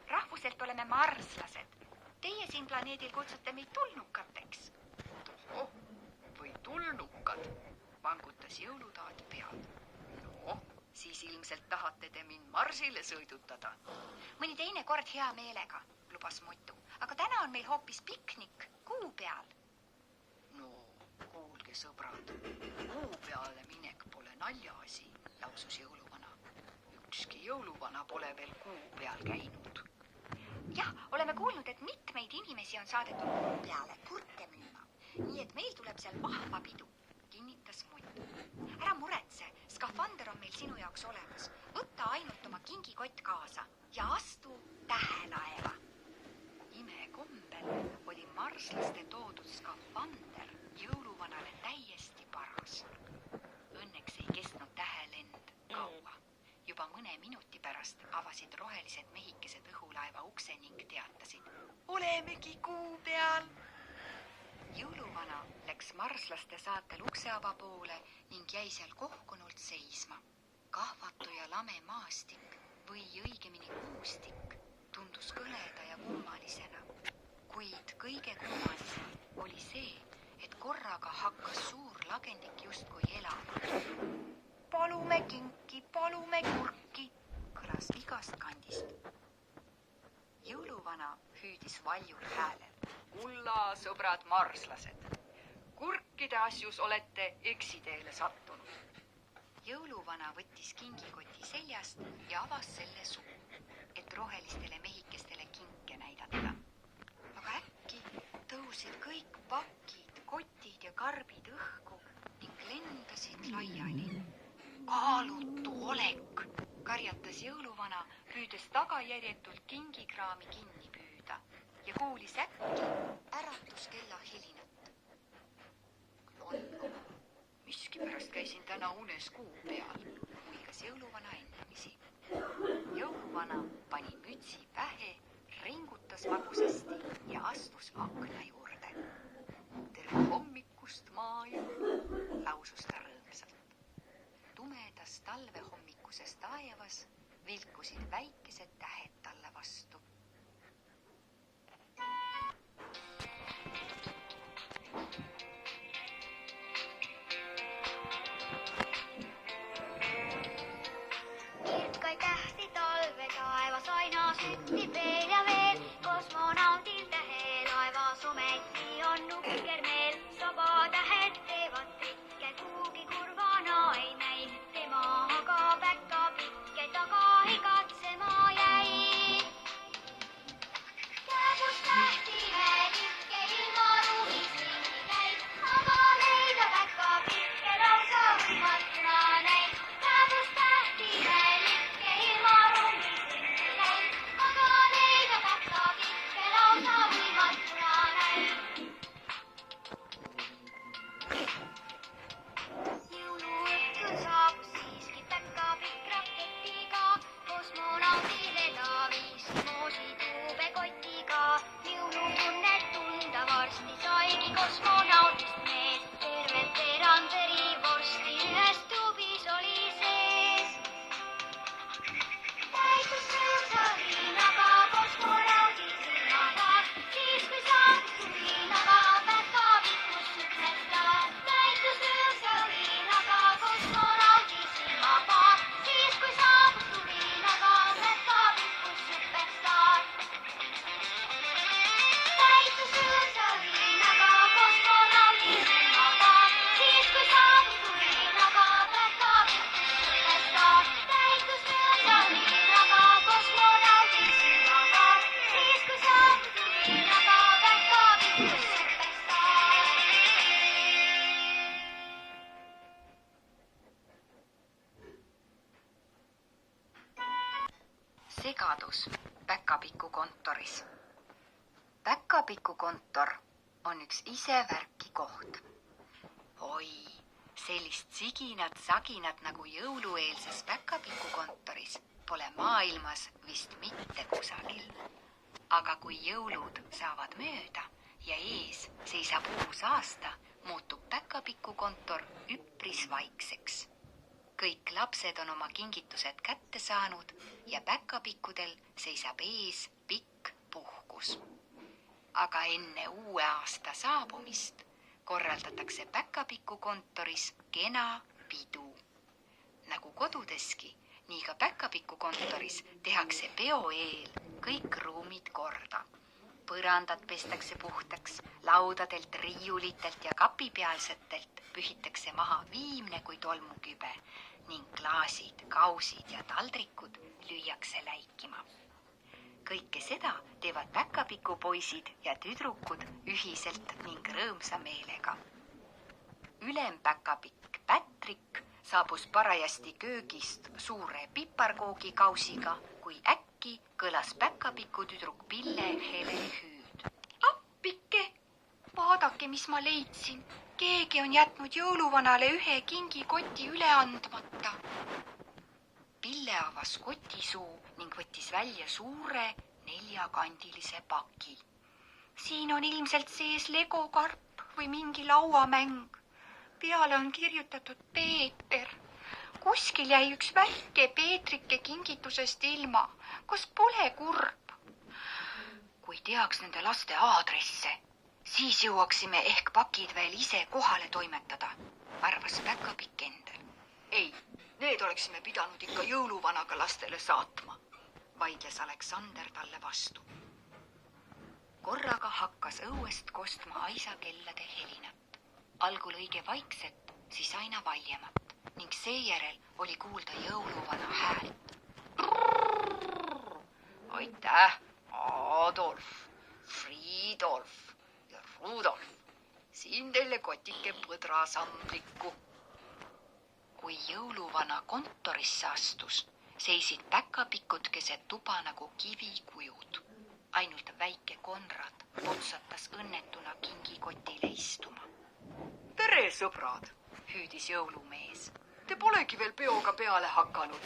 Rahvuselt oleme marslased. Teie siin planeedil kutsute meid tulnukateks. Tohoh, või tulnukad, vangutas jõulutaat pead. No, siis ilmselt tahate te mind Marsile sõidutada. Mõni teine kord hea meelega, lubas Mottu. Aga täna on meil hoopis piknik kuu peal. No, kuulge sõbrad, kuu peale minek pole naljaasi, lausus jõuluvana. Ükski jõuluvana pole veel kuu peal käinud. Jah, oleme kuulnud, et mitmeid inimesi on saadetud kuu peale kurke müüma. Nii et meil tuleb seal vahva pidu, kinnitas Mottu. Ära muretse, skafander on meil sinu jaoks olemas. Võtta ainult oma kingikott kaasa ja astu tähelaeva. Imekombel oli marslaste toodud skafander jõuluvanale täiesti paras. Õnneks ei kestnud tähelend kaua. Juba mõne minuti pärast avasid rohelised mehikesed õhulaeva ukse ning teatasid. Olemegi kuu peal! Jõuluvana läks marslaste saatel ukseava poole ning jäi seal kohkunult seisma. Kahvatu ja lame maastik või õigemini kuustik tundus kõleda ja kummalisena. Kuid kõige kummalisem oli see, et korraga hakkas suur lagendik justkui elama. Palume kinki, palume kurki, kõlas igast kandist. Jõuluvana hüüdis valjul häälel. Kulla, sõbrad marslased, kurkide asjus olete eksiteele sattunud. Jõuluvana võttis kingikoti seljast ja avas selle suu, et rohelistele mehikestele kinke näidata. Aga äkki tõusid kõik pakid, kotid ja karbid õhku ning lendasid laiali. Kaalutu olek, karjatas jõuluvana, püüdes tagajärjetult kingikraami kinni püüda ja kuulis äkki äratuskella helinat. Lollu, miskipärast käisin täna unes kuu peal, huigas jõuluvana endamisi. Jõuluvana pani mütsi pähe, ringutas magusasti ja astus akna juurde. Tere hommikust, maailm, lausus ta rõõmsalt. Tumedas talvehommikuses taevas vilkusid väikesed tähed talle vastu. Kirkkaid tähti talve taevas aina süttib veel ja veel. Kosmonaudil tähelaevas ometi on nukker meel. Sabatähed teevad trikke, kuugi kurvana ei näi. Tema aga päkka pikke taga ei katsema jäi. Jääbus tähtime tükke ilma ruumis ringi käib, aga leida päkka pikke lausa võimatuna näib. Jääbus tähtime tükke ilma ruumis ringi käib, aga leida päkka pikke lausa võimatuna näib. saabus Päkapiku kontoris. Päkapiku kontor on üks isevärki koht. Oi, sellist siginat-saginat nagu jõulueelses Päkapiku kontoris pole maailmas vist mitte kusagil. Aga kui jõulud saavad mööda ja ees seisab uus aasta, muutub Päkapiku kontor üpris vaikseks. Kõik lapsed on oma kingitused kätte saanud ja päkapikkudel seisab ees pikk puhkus. Aga enne uue aasta saabumist korraldatakse Päkapiku kontoris kena pidu. Nagu kodudeski, nii ka Päkapiku kontoris tehakse peo eel kõik ruumid korda. Põrandad pestakse puhtaks, laudadelt, riiulitelt ja kapipealsetelt pühitakse maha viimne kui tolmukübe ning klaasid, kausid ja taldrikud lüüakse läikima. Kõike seda teevad Päkapiku poisid ja tüdrukud ühiselt ning rõõmsa meelega. Ülem Päkapikk Pätrik saabus parajasti köögist suure piparkoogikausiga, kui äkki kõlas Päkapiku tüdruk Pille hele hüüd. Appike, vaadake, mis ma leidsin. Keegi on jätnud jõuluvanale ühe kingikoti üle andmata. Pille avas kotisuu ning võttis välja suure 4-kandilise paki. Siin on ilmselt sees legokarp või mingi lauamäng. Peale on kirjutatud Peeter. Kuskil jäi üks väike Peetrike kingitusest ilma. Kas pole kurb? Kui teaks nende laste aadresse, siis jõuaksime ehk pakid veel ise kohale toimetada, arvas Päkapikk endal. Ei, need oleksime pidanud ikka jõuluvanaga lastele saatma, vaidles Aleksander talle vastu. Korraga hakkas õuest kostma aisakellade helinat. Algul õige vaikset, siis aina valjemat ning seejärel oli kuulda jõuluvana häält. Aitäh, Adolf, Fridolf ja Rudolf. Siin teile kotike põdrasamblikku. Kui jõuluvana kontorisse astus, seisid Päkapikud keset tuba nagu kivikujud. Ainult väike Konrad potsatas õnnetuna kingikotile istuma. Tere, sõbrad, hüüdis jõulumees. Te polegi veel peoga peale hakanud.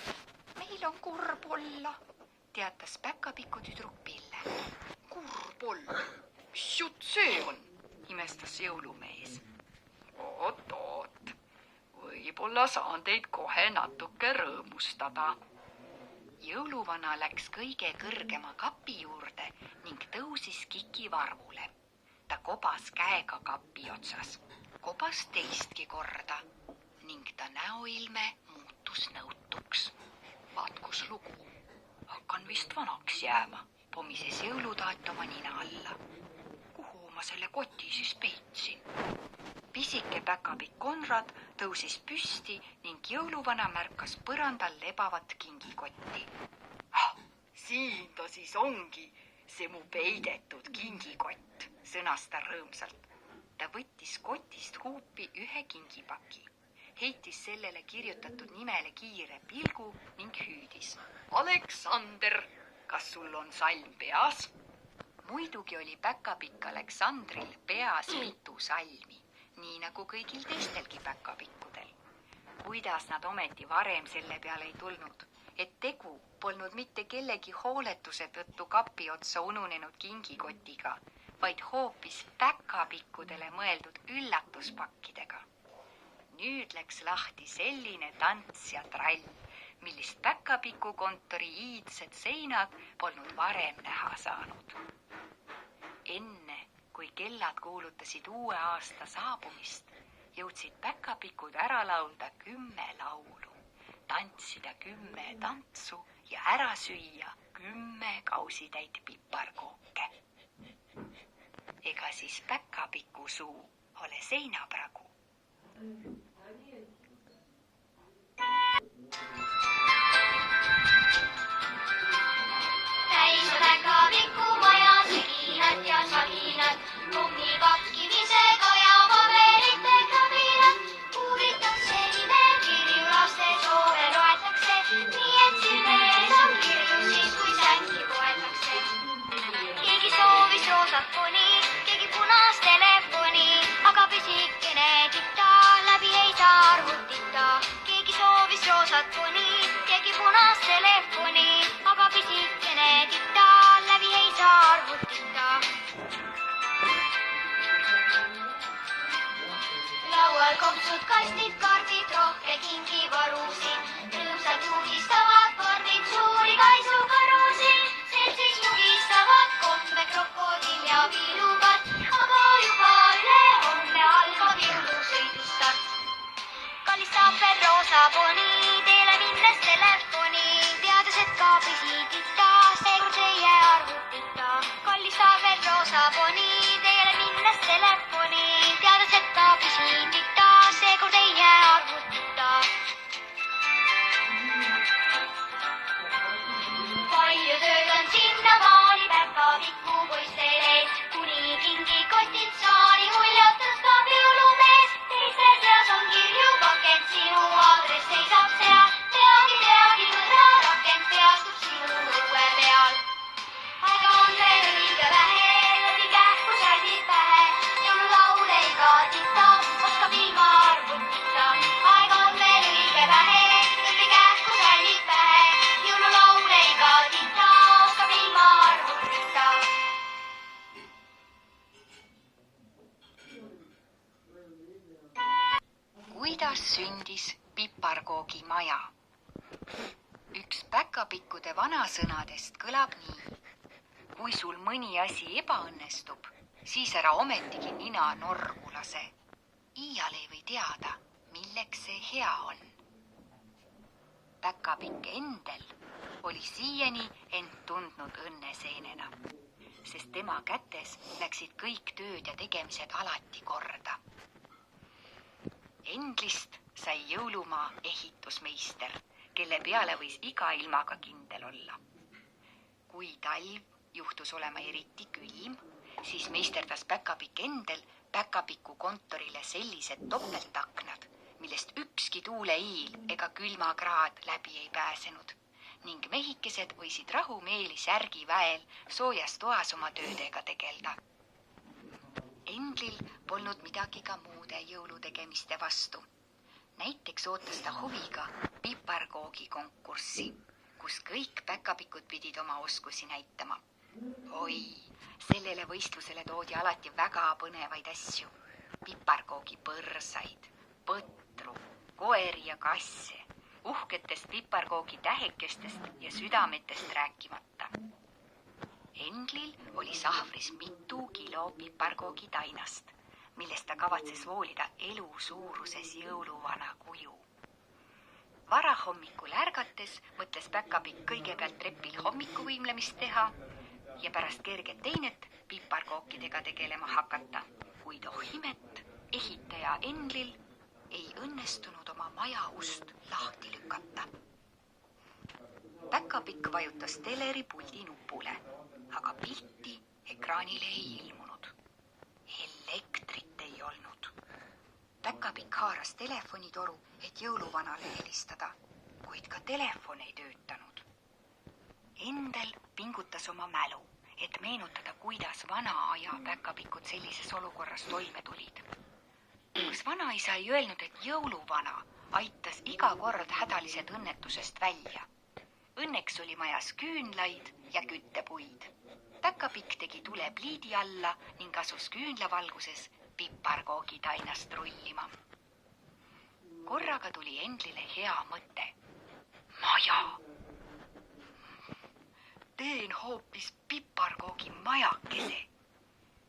Meil on kurb olla, teatas Päkapiku tüdruk Pille. Kurb olla? Mis jutt see on? Imestas jõulumees. Oot, võib-olla saan teid kohe natuke rõõmustada. Jõuluvana läks kõige kõrgema kapi juurde ning tõusis Kiki varvule. Ta kobas käega kapi otsas, kobas teistki korda ning ta näoilme muutus nõutuks. Vaat kus lugu. Hakkan vist vanaks jääma, pomises jõulutaat oma nina alla. Kuhu ma selle koti siis peitsin? Pisike Päkapikk Konrad tõusis püsti ning jõuluvana märkas põrandal lebavat kingikotti. Siin ta siis ongi, see mu peidetud kingikott, sõnas ta rõõmsalt. Ta võttis kotist huupi ühe kingipaki, heitis sellele kirjutatud nimele kiire pilgu ning hüüdis. Aleksander, kas sul on salm peas? Muidugi oli Päkapikk Aleksandril peas mitu salmi, nii nagu kõigil teistelgi päkapikkudel. Kuidas nad ometi varem selle peale ei tulnud, et tegu polnud mitte kellegi hooletuse tõttu kapi otsa ununenud kingikotiga, vaid hoopis päkapikkudele mõeldud üllatuspakkidega. Nüüd läks lahti selline tants ja trall, millist Päkapiku kontori iidsed seinad polnud varem näha saanud. Enne, kui kellad kuulutasid uue aasta saabumist, jõudsid Päkapikud ära laulda 10 laulu, tantsida 10 tantsu ja ära süüa 10 kausitäit piparkooke. Ega siis Päkapiku suu ole seinapragu. Täis on Päkapiku maja siginad ja saginad, kummipakkimisega ja paberite kabinad. Huvitav selline kirju laste soove loetakse, nii et silme ees on kirju siis, kui sängi kompsud, kastid, kaardid, rohke kingivarusid. Rõõmsad juhistavad pordid, suuri kaisukarusid. Seltsis nugistavad komme, krokodill ja viilukad. Aga juba ülehomne algab jõulusõidustart. Kallistab veel roosa poni, teele minnes telefoni. Teades, et ka püsidita, seekord ei jää arvutita. Kallistab veel roosa poni, teele minnes telefoni. Teades, et ka püsidita, seekord ei jää arvutita. Palju tööd on sinnamaani päkapikku poistele, kuni kingikotid saani huljalt tõstab jõulumees. Teiste seas on kirju pakend, sinu aadress seisab seal. Teagi, võrra rakend peastub sinu õue peal. Aega on veel õige vähe, õpi kähku sädid pähe. Jõululaul ei kaadita, oskab ilma arvutita. Aega on veel õige vähe, õpi kähku sädid pähe. Jõululaul ei kaadita, oskab ilma arvutita. Kuidas sündis piparkoogi maja? Üks päkapikkude vanasõnadest kõlab nii. Kui sul mõni asi ebaõnnestub, siis ära ometigi nina norgu lase. Iial ei või teada, milleks see hea on. Päkapikk Endel oli siiani end tundnud õnneseenena, sest tema kätes läksid kõik tööd ja tegemised alati korda. Endlist sai jõulumaa ehitusmeister, kelle peale võis iga ilmaga kindel olla. Kui talv juhtus olema eriti külm, siis meisterdas päkapikk Endel päkapiku kontorile sellised topeltaknad, millest ükski tuuleiil ega külmakraad läbi ei pääsenud ning mehikesed võisid rahumeeli särgiväel soojas toas oma töödega tegelda. Endlil polnud midagi ka muude jõulutegemiste vastu. Näiteks ootas ta huviga piparkoogi konkurssi, kus kõik päkapikud pidid oma oskusi näitama. Oi, sellele võistlusele toodi alati väga põnevaid asju. Piparkoogi põrsaid, põtru, koeri ja kasse, uhketest piparkoogi tähekestest ja südametest rääkimata. Endlil oli sahvris mitu kilo piparkoogi tainast, millest ta kavatses voolida elu suuruses jõuluvana kuju. Varahommikul ärgates mõtles päkapikk kõigepealt trepil hommikuvõimlemist teha ja pärast kerget teinet piparkookidega tegelema hakata. Kuid imet, ehitaja Endlil ei õnnestunud oma maja ust lahti lükata. Päkapikk vajutas teleripuldi nupule, aga pilti ekraanile ei ilmunud. Elektrit ei olnud. Päkapikk haaras telefonitoru, et jõuluvanale helistada, kuid ka telefon ei töötanud. Endel pingutas oma mälu, et meenutada, kuidas vana aja päkapikud sellises olukorras toime tulid. Kus vanaisa ei öelnud, et jõuluvana aitas iga kord hädalised õnnetusest välja. Õnneks oli majas küünlaid ja küttepuid. Päkapikk tegi tule pliidi alla ning asus küünlavalguses piparkoogi tainast rullima. Korraga tuli Endlile hea mõte. Maja! Teen hoopis piparkoogi majakese.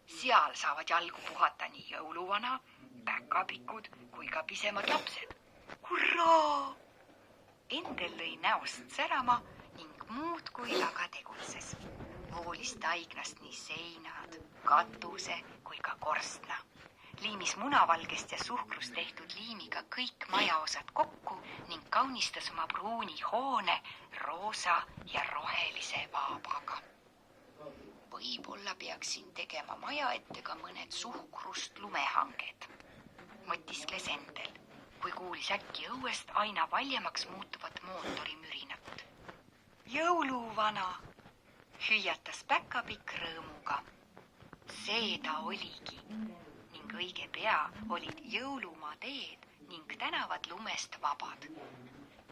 Seal saavad jalgu puhata nii jõuluvana, päkapikud kui ka pisemad lapsed. Hurraa! Endel lõi näost särama ning muud kui aga tegutses. Voolis taignast nii seinad, katuse kui ka korstna. Liimis munavalgest ja suhkrust tehtud liimiga kõik majaosad kokku ning kaunistas oma pruuni hoone roosa ja rohelise vaabaga. Võib-olla peaksin tegema maja ette ka mõned suhkrust lumehanged, mõtiskles Endel, kui kuulis äkki õuest aina valjemaks muutuvat mootorimürinat. Jõuluvana, hüüatas päkapikk rõõmuga. See ta oligi ning õige pea olid jõulumaa teed ning tänavad lumest vabad.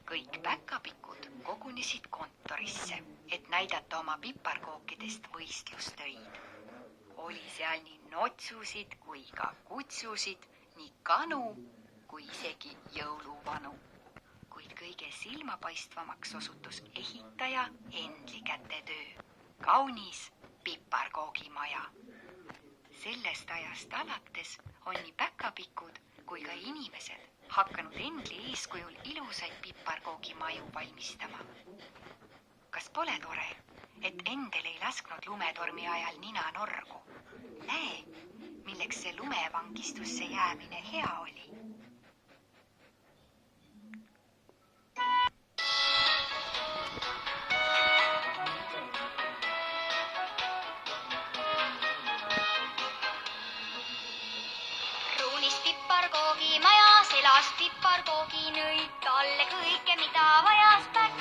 Kõik päkapikud kogunesid kontorisse, et näidata oma piparkookidest võistlustöid. Oli seal nii notsusid kui ka kutsusid, nii kanu kui isegi jõuluvanu. Kuid kõige silmapaistvamaks osutus ehitaja Endli kätetöö, kaunis piparkoogimaja. Sellest ajast alates on nii päkapikud kui ka inimesed hakanud Endli eeskujul ilusaid piparkoogimaju valmistama. Kas pole tore, et Endel ei lasknud lumetormi ajal nina norgu? Näe, milleks see lumevangistusse jäämine hea oli. Ruunis piparkoogimajas elas piparkooginõid, talle kõike, mida vajas päev